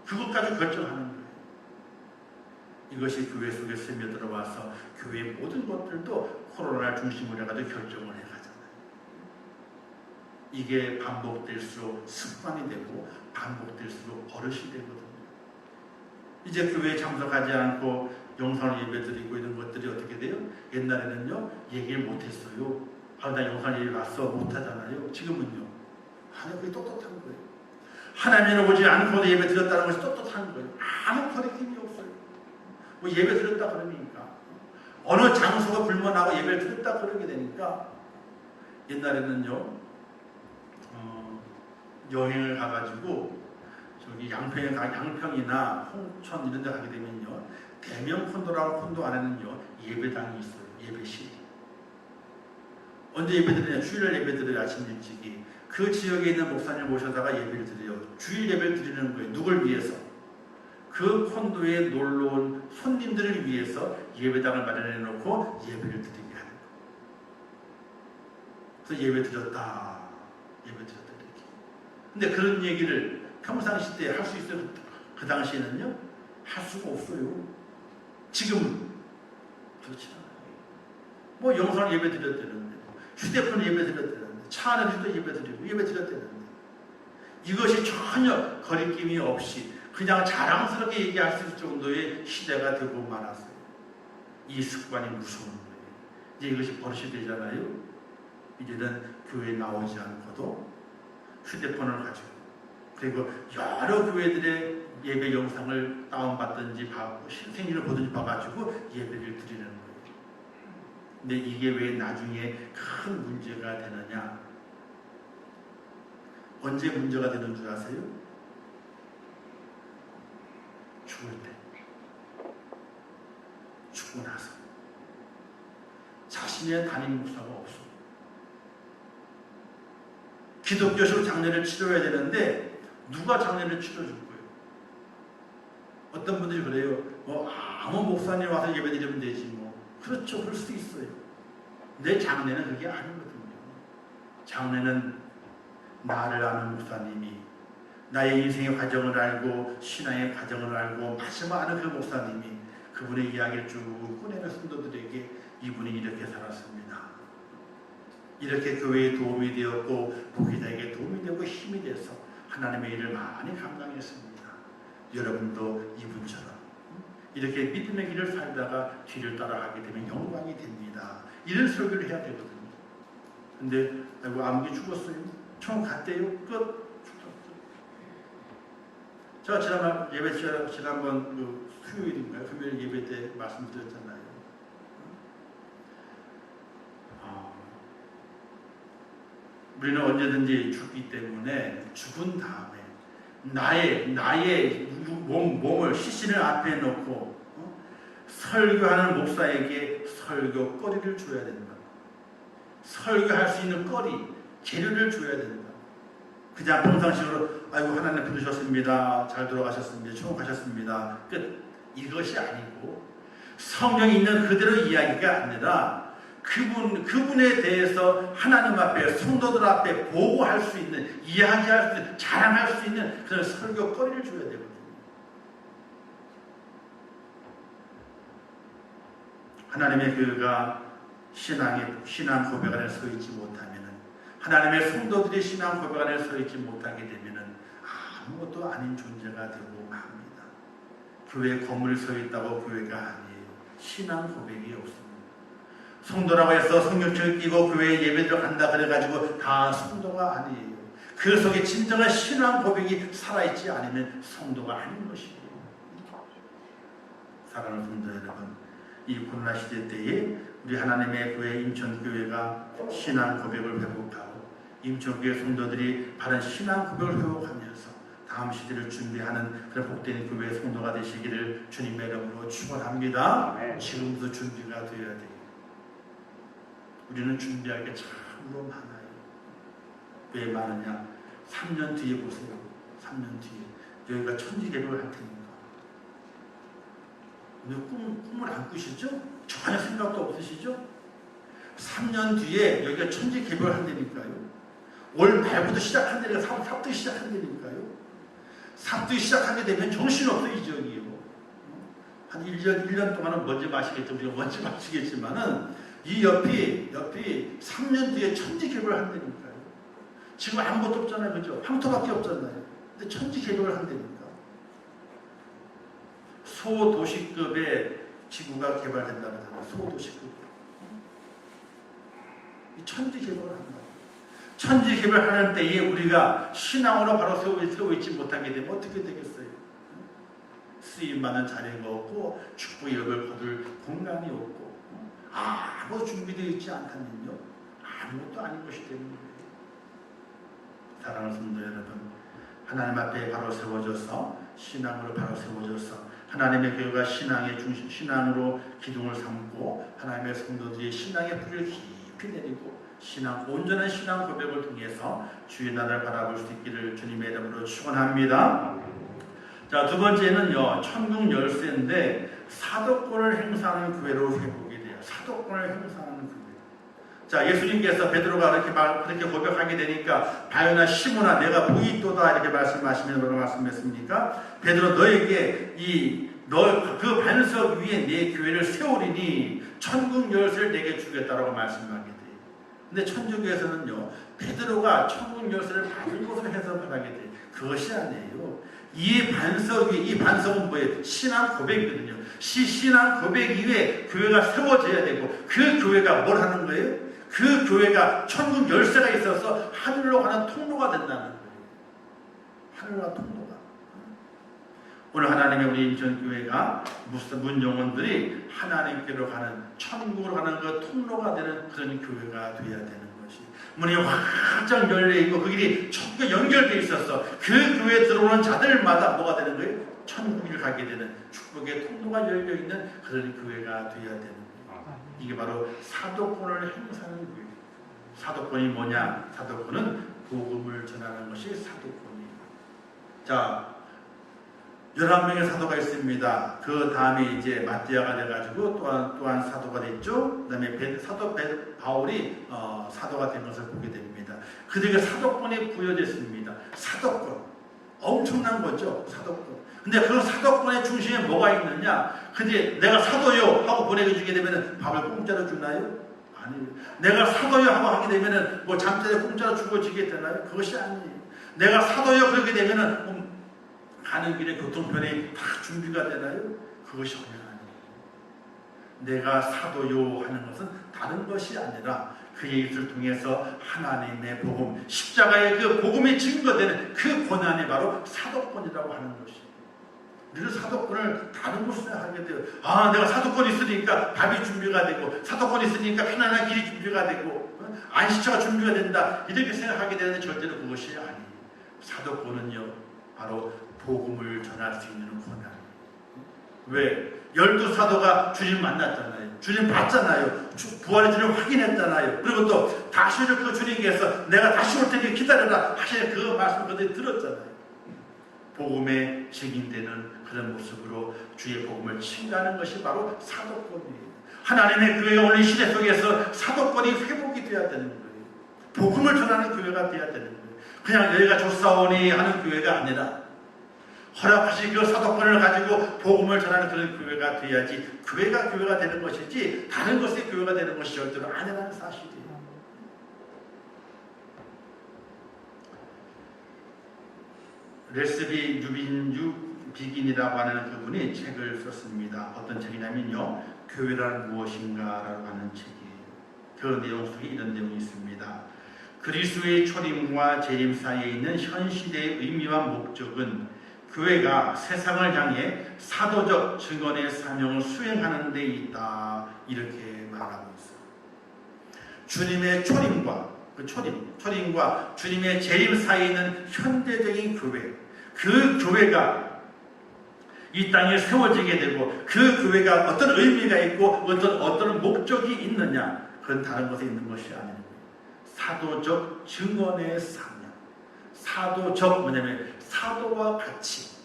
그것까지 결정하는 거예요. 이것이 교회 속에 스며들어와서 교회의 모든 것들도 코로나를 중심으로 해가지고 결정을 해가잖아요. 이게 반복될수록 습관이 되고 반복될수록 버릇이 되거든요. 이제 교회에 참석하지 않고 영상 예배드리고 이런 것들이 어떻게 돼요? 옛날에는요 얘기를 못했어요. 나 영상 예배 왔어 못하잖아요. 지금은요. 그게 떳떳한 거예요. 하나님은 오지 않고도 예배 드렸다는 것이 떳떳한 거예요. 아무 거리낌이 없어요. 뭐 예배 드렸다 그러니까 어느 장소가 불문하고 예배를 드렸다 그러게 되니까 옛날에는요 여행을 가가지고 저기 양평이나 홍천 이런 데 가게 되면요 대명 콘도라고 콘도 안에는요 예배당이 있어요. 예배실이. 언제 예배 드리냐? 주일 예배 드려요. 아침 일찍이. 그 지역에 있는 목사님을 모셔다가 예배를 드려요. 주일 예배를 드리는 거예요. 누굴 위해서? 그 콘도에 놀러온 손님들을 위해서 예배당을 마련해 놓고 예배를 드리게 하는 거예요. 그래서 예배 드렸다 이렇게. 근데 그런 얘기를 평상시 때 할 수 있어요? 그 당시에는요? 할 수가 없어요. 지금은 그렇지 않아요. 뭐 영상 예배 드렸다는데 휴대폰 예배 드렸다는데 차 안에서도 예배 드리고 예배 드렸다는데 이것이 전혀 거리낌이 없이 그냥 자랑스럽게 얘기할 수 있을 정도의 시대가 되고 말았어요. 이 습관이 무서운 거예요. 이제 이것이 버릇이 되잖아요. 이제는 교회에 나오지 않고도 휴대폰을 가지고 그리고 여러 교회들의 예배 영상을 다운받든지 생일을 보든지 봐가지고 예배를 드리는 거예요. 근데 이게 왜 나중에 큰 문제가 되느냐? 언제 문제가 되는 줄 아세요? 죽을 때. 죽고 나서. 자신의 담임 목사가 없어. 기독교식으로 장례를 치러야 되는데 누가 장례를 치러줄 거예요? 어떤 분들이 그래요. 뭐 아무 목사님 와서 예배드리면 되지 뭐. 그렇죠. 그럴 수도 있어요. 내 장례는 그게 아니거든요. 장례는 나를 아는 목사님이 나의 인생의 과정을 알고 신앙의 과정을 알고 마지막 아는 그 목사님이 그분의 이야기를 쭉 꺼내는 성도들에게 이분이 이렇게 살았습니다. 이렇게 교회에 도움이 되었고 목회자에게 도움이 되고 힘이 돼서 하나님의 일을 많이 감당했습니다. 여러분도 이분처럼 이렇게 믿음의 길을 살다가 뒤를 따라가게 되면 영광이 됩니다. 이런 설교를 해야 되거든요. 근데 아이고 암기 죽었어요. 총 갔대요. 끝. 제가 지난번 그 수요일인가요? 금요일 예배 때 말씀드렸잖아요. 우리는 언제든지 죽기 때문에 죽은 다음에 나의 몸을 시신을 앞에 놓고 설교하는 목사에게 설교거리를 줘야 된다. 설교할 수 있는 거리, 재료를 줘야 된다. 그냥 평상식으로 아이고 하나님 부르셨습니다. 잘 돌아가셨습니다. 초목하셨습니다. 끝. 이것이 아니고 성경에 있는 그대로 이야기가 아니라 그분에 대해서 하나님 앞에 성도들 앞에 보고할 수 있는 이야기할 수 있는 자랑할 수 있는 그런 설교거리를 줘야 되거든요. 하나님의 교회가 신앙 고백 안에 서 있지 못하면은 하나님의 성도들이 신앙 고백 안에 서 있지 못하게 되면은 아무것도 아닌 존재가 되고 맙니다. 교회 건물 서 있다고 교회가 아니에요. 신앙 고백이 없습니다. 성도라고 해서 성경책을 끼고 교회에 예배를 간다 그래가지고 다 성도가 아니에요. 그 속에 진정한 신앙 고백이 살아있지 않으면 성도가 아닌 것이에요. 사랑하는 성도 여러분, 이 코로나 시대 때에 우리 하나님의 교회 인천교회가 신앙 고백을 회복하고 인천교회 성도들이 바른 신앙 고백을 회복하면서 다음 시대를 준비하는 그런 복된 교회 성도가 되시기를 주님의 이름으로 축원합니다. 지금부터 준비가 되어야 돼요. 우리는 준비할 게 참으로 많아요. 왜 많으냐? 3년 뒤에 보세요. 3년 뒤에 여기가 천지개벽을 할 테니까. 근데 꿈을 안 꾸시죠? 전혀 생각도 없으시죠? 3년 뒤에 여기가 천지개벽을 한다니까요. 올 말부터 시작한다니까. 삽도 시작한다니까요. 삽도 시작하게 되면 정신없어 이 지역이요. 한 1년 동안은 뭔지 마시겠죠. 우리가 뭔지 마시겠지만은 이 옆이 3년 뒤에 천지개벽을 한다니까요. 지금 아무것도 없잖아요. 그죠? 황토밖에 없잖아요. 근데 천지개벽을 한다니까. 소도시급의 지구가 개발된다고 하잖아요. 소도시급. 이 천지개벽을 한다. 천지개벽하는 때에 우리가 신앙으로 바로 세워 있지 못하게 되면 어떻게 되겠어요? 쓰임받는 자리가 없고 축복의 역을 거둘 공간이 없고 아무 준비되어 있지 않다면요. 아무것도 아닌 것이 되는 거예요. 사랑하는 성도 여러분, 하나님 앞에 바로 세워져서 신앙으로 바로 세워져서 하나님의 교회가 신앙의 중심, 신앙으로 기둥을 삼고 하나님의 성도들이 신앙의 뿌리를 깊이 내리고 온전한 신앙 고백을 통해서 주의 나라를 바라볼 수 있기를 주님의 이름으로 축원합니다. 자, 두 번째는요, 천국 열쇠인데 사도권을 행사하는 교회로 회복이 돼요. 사도권을 행사하는 교회. 자, 예수님께서 베드로가 그렇게 고백하게 되니까 바요나 시몬아 내가 보이또다 이렇게 말씀하시면 뭐라고 말씀했습니까? 베드로 너에게 그 반석 위에 내 교회를 세우리니 천국 열쇠를 내게 주겠다라고 말씀하게 돼요. 근데 천주교에서는요, 베드로가 천국 열쇠를 받은 것으로 해석하게 돼요. 그것이 아니에요. 이 반석 위에, 이 반석은 뭐예요? 신앙 고백이거든요. 신앙 고백 이후에 교회가 세워져야 되고 그 교회가 뭘 하는 거예요? 그 교회가 천국 열쇠가 있어서 하늘로 가는 통로가 된다는 거예요. 하늘로 가는 통로가. 오늘 하나님의 우리 인천교회가 문종원들이 하나님께로 가는 천국으로 가는 그 통로가 되는 그런 교회가 되어야 되는 것이 문이 활짝 열려있고 그 길이 천국에 연결되어 있어서 그 교회에 들어오는 자들마다 뭐가 되는 거예요? 천국을 가게 되는 축복의 통로가 열려있는 그런 교회가 되어야 되는 거예요. 이게 바로 사도권을 행사하는 거예요. 사도권이 뭐냐? 사도권은 복음을 전하는 것이 사도권이에요. 자, 11명의 사도가 있습니다. 그 다음에 이제 마띠아가 돼가지고 또한 사도가 됐죠. 그 다음에 사도 바울이 사도가 된 것을 보게 됩니다. 그들에게 사도권이 부여됐습니다. 사도권. 엄청난 거죠. 사도권. 근데 그 사도권의 중심에 뭐가 있느냐? 근데 내가 사도요 하고 보내주게 되면 밥을 공짜로 주나요? 아니에요. 내가 사도요 하고 하게 되면 뭐 잠자리에 공짜로 주어지게 되나요? 그것이 아니에요. 내가 사도요 그렇게 되면 가는 길에 교통편이 다 준비가 되나요? 그것이 아니에요. 내가 사도요 하는 것은 다른 것이 아니라 그의 입을 통해서 하나님의 복음, 십자가의 그 복음이 증거되는 그 권한이 바로 사도권이라고 하는 것이에요. 우리는 사도권을 다른 것으로 하게 돼요. 아, 내가 사도권이 있으니까 밥이 준비가 되고 사도권이 있으니까 편안한 길이 준비가 되고 안식처가 준비가 된다 이렇게 생각하게 되는데 절대로 그것이 아니에요. 사도권은요 바로 복음을 전할 수 있는 권한. 왜? 12사도가 주님 만났잖아요. 주님 봤잖아요. 부활의 주님 확인했잖아요. 그리고 또 다시 올 그 주님께서 내가 다시 올 테니 기다려라 하시는 그 말씀을 그들이 들었잖아요. 복음에 증인되는 그런 모습으로 주의 복음을 증가하는 것이 바로 사도권이에요. 하나님의 교회가 오늘 시대 속에서 사도권이 회복이 되어야 되는 거예요. 복음을 전하는 교회가 되어야 되는 거예요. 그냥 너희가 조사오니 하는 교회가 아니라 허락하신 그 사도권을 가지고 복음을 전하는 그런 교회가 돼야지 교회가 되는 것이지 다른 것의 교회가 되는 것이 절대로 아니라는 사실이에요. 레스비 비긴이라고 하는 그분이 책을 썼습니다. 어떤 책이냐면요, 교회란 무엇인가라고 하는 책이에요. 그 내용 속에 이런 내용이 있습니다. 그리스도의 초림과 재림 사이에 있는 현 시대의 의미와 목적은 교회가 세상을 향해 사도적 증언의 사명을 수행하는 데 있다. 이렇게 말하고 있어요. 주님의 초림과 초림과 주님의 재림 사이에 있는 현대적인 교회, 그 교회가 이 땅에 세워지게 되고 그 교회가 어떤 의미가 있고 어떤 목적이 있느냐, 그건 다른 곳에 있는 것이 아닙니다. 사도적 증언의 사명. 사도적 뭐냐면 사도와 같이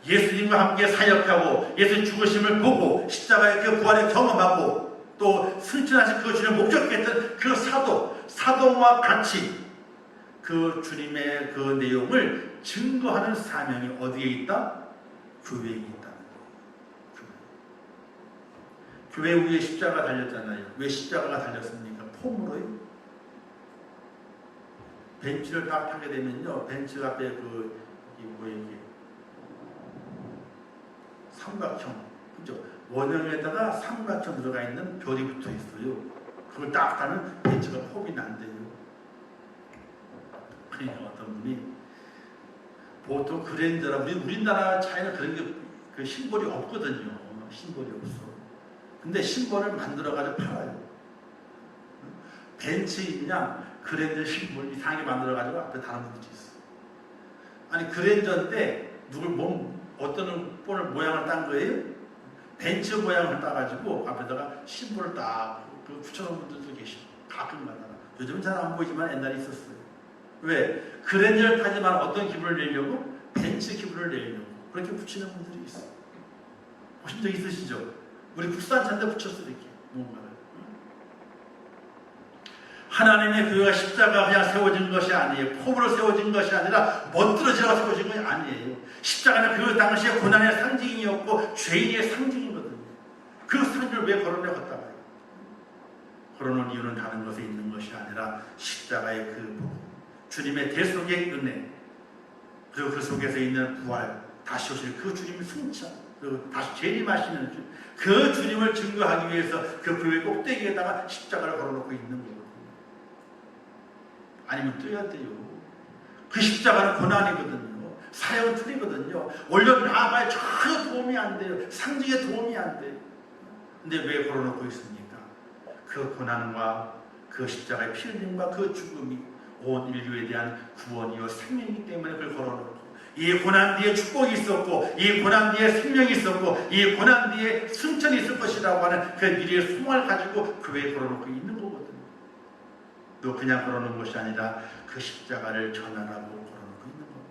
예수님과 함께 사역하고 예수님 죽으심을 보고 십자가의 그 부활을 경험하고 또 승천하신 그 주님을 목적했던 그 사도와 같이 그 주님의 그 내용을 증거하는 사명이 어디에 있다? 교회에 있다는 거예요. 교회 위에 십자가 달렸잖아요. 왜 십자가가 달렸습니까? 폼으로요. 벤치를 딱 타게 되면요, 벤치 앞에 이게 삼각형, 그죠? 원형에다가 삼각형 들어가 있는 별이 붙어 있어요. 그걸 딱 타면 벤치가 폼이 난대요. 그러니까 어떤 분이 보통 그랜저라 우리나라 차에는 그런 그 심볼이 없거든요. 심볼이 없어. 근데 심볼을 만들어가지고 팔아요. 벤츠 그냥 그랜저 심볼 이상하게 만들어가지고 앞에 다른 분들이 있어. 아니 그랜저인데 어떤 볼을 모양을 딴 거예요? 벤츠 모양을 따가지고 앞에다가 심볼을 딱 붙여놓은 분들도 계시고 가끔가다. 요즘은 잘 안 보이지만 옛날에 있었어요. 왜? 그랜저를 타지만 어떤 기분을 내려고? 벤츠 기분을 내려고 그렇게 붙이는 분들이 있어요. 보신 적 있으시죠? 우리 국산차인데 붙였어 이렇게 뭔가를. 하나님의 교회가 십자가 그냥 세워진 것이 아니에요. 폼으로 세워진 것이 아니라 멋들어지라고 세워진 것이 아니에요. 십자가는 그 당시에 고난의 상징이었고 죄인의 상징이거든요. 그 상징을 왜 걸어내 걷다가 걸어놓은 이유는 다른 것에 있는 것이 아니라 십자가의 그 복, 주님의 대속의 은혜, 그리고 그 속에서 있는 부활, 다시 오실 그 주님의 승천, 그리고 다시 재림하시는 그 주님을 증거하기 위해서 그 교회 꼭대기에다가 십자가를 걸어놓고 있는 거거든요. 아니면 떠야 돼요. 그 십자가는 고난이거든요. 사역은 틀리거든요. 올려놔봐야 전혀 도움이 안 돼요. 상징에 도움이 안 돼요. 근데 왜 걸어놓고 있습니까? 그 고난과 그 십자가의 피 흘림과 그 죽음이 온 인류에 대한 구원이요 생명이기 때문에 그걸 걸어놓고, 이 고난 뒤에 축복이 있었고 이 고난 뒤에 생명이 있었고 이 고난 뒤에 승천이 있을 것이라고 하는 그 미래의 소망을 가지고 교회에 걸어놓고 있는 거거든요. 또 그냥 걸어놓은 것이 아니라 그 십자가를 전하라고 걸어놓고 있는 겁니다.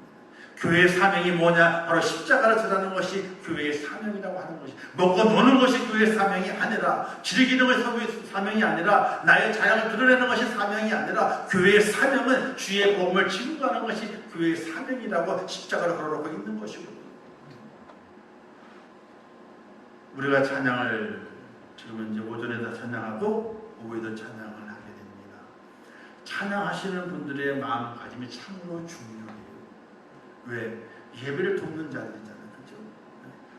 교회의 사명이 뭐냐? 바로 십자가를 전하는 것이 교회의 사명이라고 하는 것이, 먹고 노는 것이 교회의 사명이 아니라, 즐기는 것이 사명이 아니라, 나의 자랑을 드러내는 것이 사명이 아니라, 교회의 사명은 주의 복음을 증거하는 것이 교회의 사명이라고 십자가를 걸어놓고 있는 것이거든요. 우리가 찬양을 지금은 이제 오전에도 찬양하고 오후에도 찬양을 하게 됩니다. 찬양하시는 분들의 마음가짐이 참으로 중요해요. 왜? 예배를 돕는 자들이잖아요. 그죠?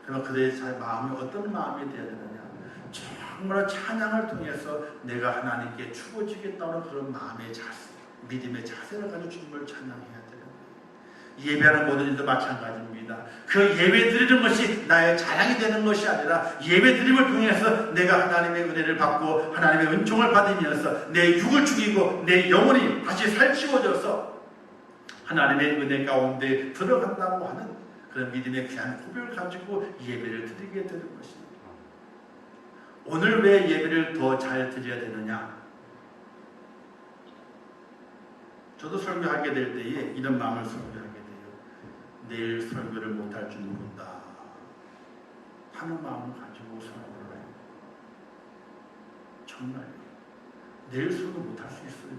그러면 그들의 마음이 어떤 마음이 되어야 되느냐? 정말 찬양을 통해서 내가 하나님께 추구지겠다는 그런 마음의 자세, 믿음의 자세를 가지고 주님을 찬양해야 되는 거예요. 예배하는 모든 일도 마찬가지입니다. 그 예배 드리는 것이 나의 자랑이 되는 것이 아니라, 예배 드림을 통해서 내가 하나님의 은혜를 받고 하나님의 은총을 받으면서 내 육을 죽이고 내 영혼이 다시 살찌워져서 하나님의 은혜 가운데 들어간다고 하는 그런 믿음의 귀한 고백을 가지고 예배를 드리게 되는 것입니다. 오늘 왜 예배를 더 잘 드려야 되느냐? 저도 설교하게 될 때에 이런 마음을 설교하게 돼요. 내일 설교를 못할 줄 모른다 하는 마음을 가지고 설교를 해요. 정말요. 내일 설교 못할 수 있어요.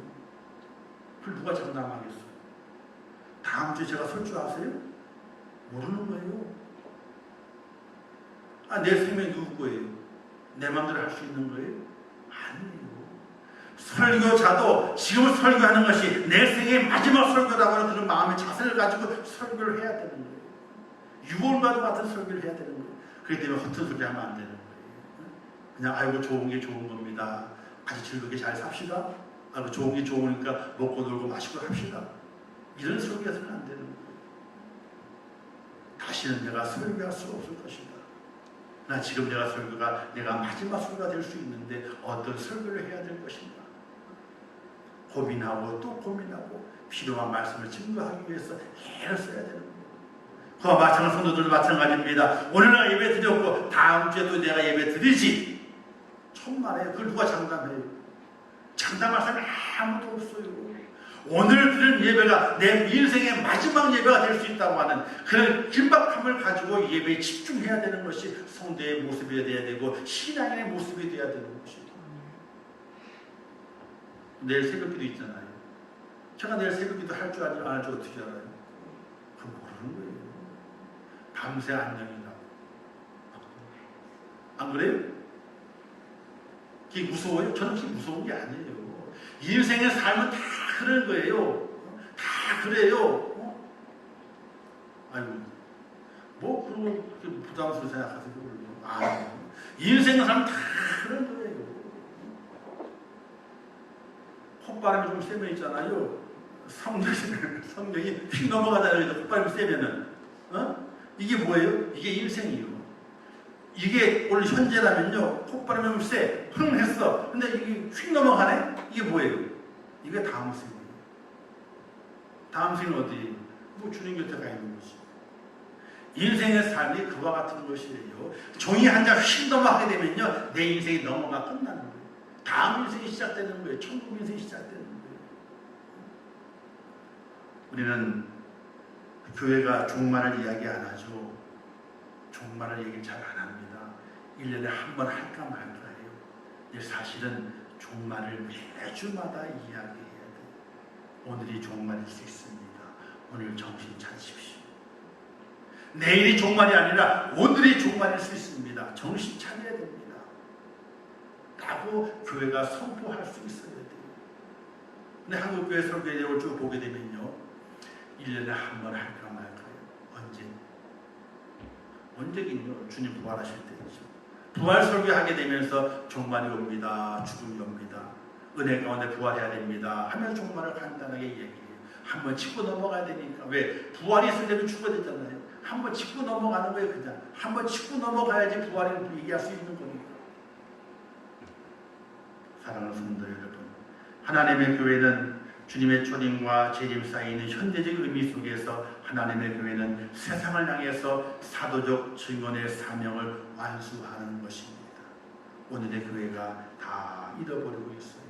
그걸 누가 장담하겠어요? 다음 주에 제가 설 줄 아세요? 모르는 거예요. 내 생명이 누구 거예요? 내 마음대로 할 수 있는 거예요? 아니에요. 설교자도 지금 설교하는 것이 내 생의 마지막 설교라고 하는 그런 마음의 자세를 가지고 설교를 해야 되는 거예요. 유월과도 같은 설교를 해야 되는 거예요. 그렇기 때문에 허튼 소리 하면 안 되는 거예요. 그냥 아이고 좋은 게 좋은 겁니다. 아주 즐겁게 잘 삽시다. 좋은 게 좋으니까 먹고 놀고 마시고 합시다. 이런 설교해서는 안 되는 거예요. 다시는 내가 설교할 수 없을 것이다. 나 지금 내가 마지막 설교가 될 수 있는데 어떤 설교를 해야 될 것인가. 고민하고 또 고민하고 필요한 말씀을 증거하기 위해서 애를 써야 되는 거예요. 그와 마찬가지 성도들도 마찬가지입니다. 오늘 내가 예배 드렸고 다음 주에 또 내가 예배 드리지. 천만에 그걸 누가 장담해요? 장담할 사람이 아무도 없어요. 오늘 드린 예배가 내 인생의 마지막 예배가 될 수 있다고 하는 그런 긴박함을 가지고 예배에 집중해야 되는 것이 성도의 모습이 되어야 되고 신앙인의 모습이 되어야 되는 것이죠. 내일 새벽기도 있잖아요. 제가 내일 새벽기도 할 줄 알지 안 할 줄 어떻게 알아요? 그거 모르는 거예요. 밤새 안녕이라고. 안 그래요? 그게 무서워요? 저는 그게 무서운 게 아니에요. 인생의 삶은 다 그런 거예요. 다 그래요. 아이고, 뭐 그런 부담스러워 생각하세요. 인생의 삶은 다 그런 거예요. 콧바람이 좀 세면 있잖아요. 성경이 휙 넘어가잖아요. 콧바람이 세면은. 이게 뭐예요? 이게 인생이에요. 이게 원래 현재라면요. 콧바람이 세. 흥 했어. 근데 이게 휙 넘어가네? 이게 뭐예요? 이게 다음 생이에요. 다음 생은 어디? 뭐 주님 곁에 가 있는 것이. 인생의 삶이 그와 같은 것이에요. 종이 한 장 휙 넘어가게 되면요. 내 인생이 넘어가 끝나는 거예요. 다음 인생이 시작되는 거예요. 천국 인생이 시작되는 거예요. 우리는 교회가 종말을 이야기 안 하죠. 종말을 얘기 잘 안 합니다. 1년에 한 번 할까 말까예요. 사실은 종말을 매주마다 이야기해야 돼요. 오늘이 종말일 수 있습니다. 오늘 정신 차리십시오. 내일이 종말이 아니라 오늘이 종말일 수 있습니다. 정신 차려야 됩니다. 라고 교회가 선포할 수 있어야 돼요. 근데 한국교회 설교 내용을 쭉 보게 되면요. 1년에 한 번 할까 말까요. 언제? 언제긴요. 주님 부활하실 때이죠. 부활 설교하게 되면서 종말이 옵니다. 죽음이 옵니다. 은혜 가운데 부활해야 됩니다. 하면 종말을 간단하게 얘기해요. 한번 짚고 넘어가야 되니까. 왜? 부활이 있을 때는 죽어야 되잖아요. 한번 짚고 넘어가는 거예요. 그냥. 한번 짚고 넘어가야지 부활을 얘기할 수 있는 거니까. 사랑하는 성도 여러분, 하나님의 교회는 주님의 초림과 재림 사이에 있는 현대적 의미 속에서 하나님의 교회는 세상을 향해서 사도적 증언의 사명을 완수하는 것입니다. 오늘의 교회가 다 잃어버리고 있어요.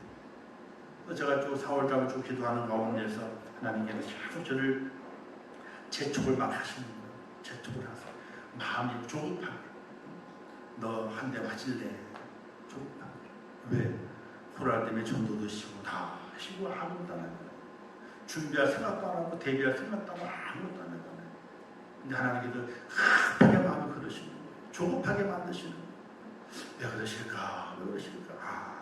제가 쭉 4월달 쭉 기도하는 가운데서 하나님께서 계속 저를 재촉을 막 하시는 거예요. 재촉을 하세요. 마음이 조급하게. 너 한 대 맞을래? 조급하게. 왜? 코로나 때문에 전도도 쉬고 다 쉬고 아무것도 안 하고 준비할 생각도 안 하고 대비할 생각도 안 하고 아무것도 안 하잖아요. 근데 하나님께서 급하게 마음을 그러시는 거예요. 조급하게 만드시는 거예요. 왜 그러실까? 왜 그러실까?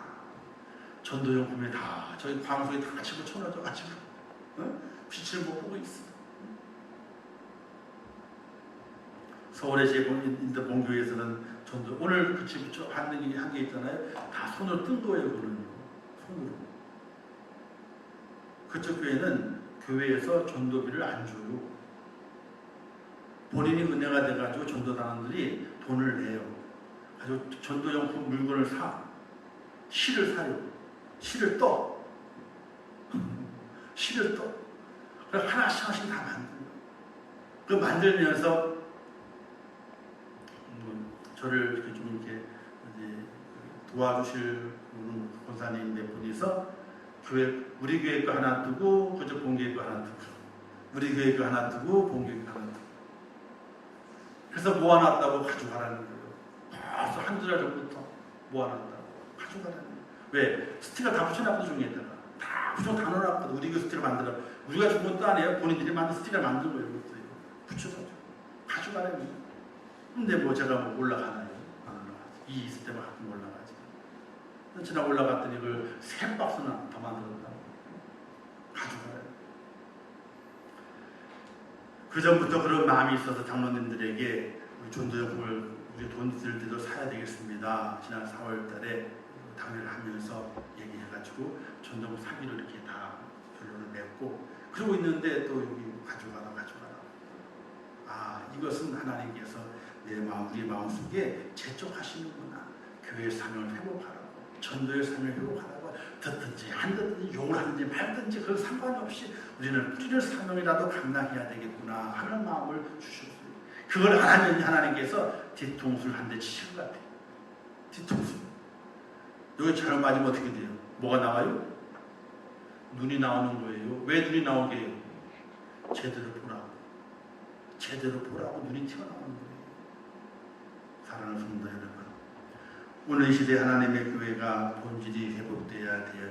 전도용품이 다 저희 방송에 다 집어쳐놔져가지고 빛을 못 보고 있어요. 서울에 제 있는 본교회에서는 전도 오늘 그 집을 한 게 있잖아요. 다 손으로 뜬 거예요. 그거는요. 손으로. 그쪽 교회는 교회에서 전도비를 안 줘요. 본인이 은혜가 돼가지고 전도단원들이 돈을 내요. 가지고 전도용품 물건을 사. 실을 사요. 실을 떠. 실을 떠. 그래서 하나씩 다 만들어요. 그 만들면서 저를 이렇게 좀 이렇게 도와주실 권사님 몇 분이서 우리 교회 거 하나 두고 그저 본교회 거 하나 두고 우리 교회 거 하나 두고 본교회 거 하나 두고 그래서 모아놨다고 가져가라는 거예요. 벌써 한두 달 전부터 모아놨다고 가져가라는 거예요. 왜? 스티커 다 붙여놨거든. 종이에다가 다 넣어놨거든. 우리 교회 스티커 만들어. 우리가 준 것도 아니에요. 본인들이 만든 스티커를 만든 거예요. 붙여가지고 가져가라는 거예요. 근데 뭐 제가 뭐 올라가나요? 안 올라가지. 이 있을 때만 가끔 올라가지. 지나 올라갔더니 그걸 3박스나 더 만들었다고. 가져가요. 그 전부터 그런 마음이 있어서 장로님들에게 우리 전도용품을 우리 돈 쓸 때도 사야 되겠습니다. 지난 4월 달에 당회를 하면서 얘기해가지고 전동 사기를 이렇게 다 결론을 맺고 그러고 있는데 또 여기 가져가라. 이것은 하나님께서 우리 마음속에 재촉하시는구나. 교회의 사명을 회복하라고, 전도의 사명을 회복하라고. 듣든지 안 듣든지 욕을 하든지 말든지 그건 상관없이 우리는 뿌리를 사명이라도 감당해야 되겠구나 하는 마음을 주셨어요. 그걸 안 하면 하나님께서 뒤통수를 한 대 치신 것 같아요. 뒤통수. 여기 잘못 맞으면 어떻게 돼요? 뭐가 나와요? 눈이 나오는 거예요. 왜 눈이 나오게 해요? 제대로 보라고 눈이 튀어나오는 거예요. 사랑하는 성도 여러분, 오늘 이 시대 하나님의 교회가 본질이 회복되어야 돼요.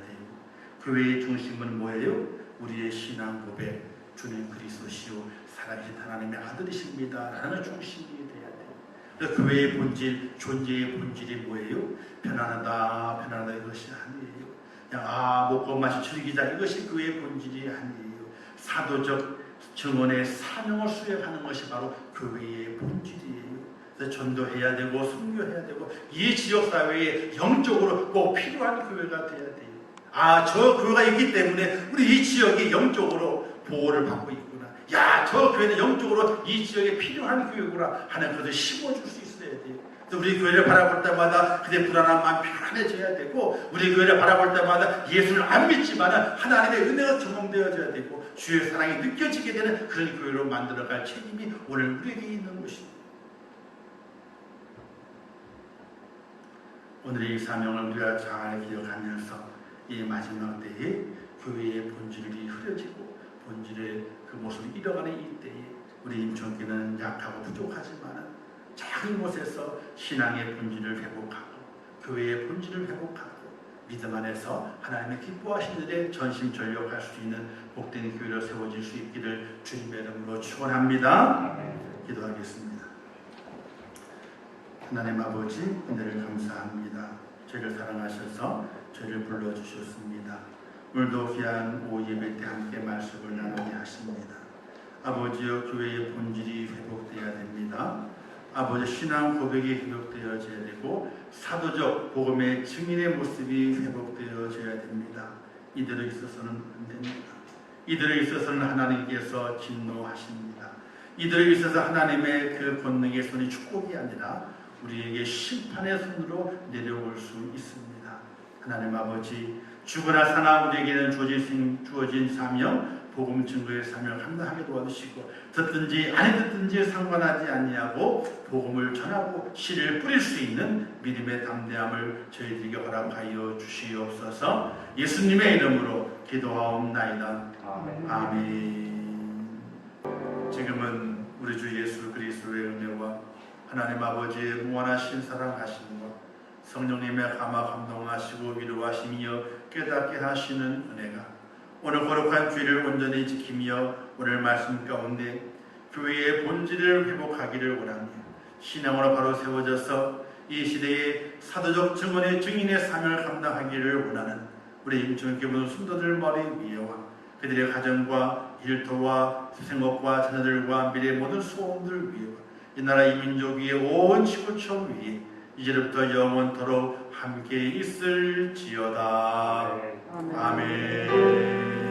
교회의 중심은 뭐예요? 우리의 신앙 고백, 주님 그리스도시요 살아계신 하나님의 아들이십니다 라는 중심이 돼야 돼요. 그래서 교회의 본질, 존재의 본질이 뭐예요? 편안하다 이것이 아니에요. 그냥 먹고 마시 즐기자 이것이 교회의 본질이 아니에요. 사도적 증언의 사명을 수행하는 것이 바로 교회의 본질이에요. 그래서 전도해야 되고 선교해야 되고 이 지역사회에 영적으로 꼭 필요한 교회가 돼야 돼요. 저 교회가 있기 때문에 우리 이 지역이 영적으로 보호를 받고 있구나. 저 교회는 영적으로 이 지역에 필요한 교회구나 하는 것을 심어줄 수 있어야 돼요. 우리 교회를 바라볼 때마다 그때 불안한 마음 편안해져야 되고 우리 교회를 바라볼 때마다 예수를 안 믿지만 하나님의 은혜가 경험되어져야 되고 주의 사랑이 느껴지게 되는 그런 교회로 만들어갈 책임이 오늘 우리에게 있는 것입니다. 오늘의 이 사명을 우리가 잘 기억하면서 이 마지막 때에 교회의 본질이 흐려지고 본질의 그 모습을 잃어가는 이 때에 우리 임종교는 약하고 부족하지만 작은 곳에서 신앙의 본질을 회복하고 교회의 본질을 회복하고 믿음 안에서 하나님의 기뻐하신 일에 전심전력할 수 있는 복된 교회로 세워질 수 있기를 주님의 이름으로 축원합니다. 기도하겠습니다. 하나님 아버지 은혜를 감사합니다. 저희를 사랑하셔서 저희를 불러주셨습니다. 오늘도 귀한 오후 예배 때 함께 말씀을 나누게 하십니다. 아버지여 교회의 본질이 회복되어야 됩니다. 아버지 신앙 고백이 회복되어져야 되고 사도적 복음의 증인의 모습이 회복되어져야 됩니다. 이대로 있어서는 안 됩니다. 이대로 있어서는 하나님께서 진노하십니다. 이대로 있어서 하나님의 그 권능의 손이 축복이 아니라 우리에게 심판의 손으로 내려올 수 있습니다. 하나님 아버지 죽으나 사나 우리에게는 주어진 사명 복음 증거의 사명을 감당하게 도와주시고 듣든지 안 듣든지 상관하지 아니하고 복음을 전하고 씨를 뿌릴 수 있는 믿음의 담대함을 저희들에게 허락하여 주시옵소서. 예수님의 이름으로 기도하옵나이다. 아멘. 지금은 우리 주 예수 그리스도의 은혜와 하나님 아버지의 무한하신 사랑하심과 성령님의 감화 감동하시고 위로하시며 깨닫게 하시는 은혜가 오늘 거룩한 주일을 온전히 지키며 오늘 말씀 가운데 교회의 본질을 회복하기를 원하며 신앙으로 바로 세워져서 이 시대의 사도적 증언의 증인의 사명을 감당하기를 원하는 우리 임종교회 모든 성도들 머리 위에와 그들의 가정과 일터와 생업과 자녀들과 미래의 모든 소원들 위에와 이 나라 이 민족 위에 온 지구촌 위에 이제부터 영원토록 함께 있을지어다. 아멘.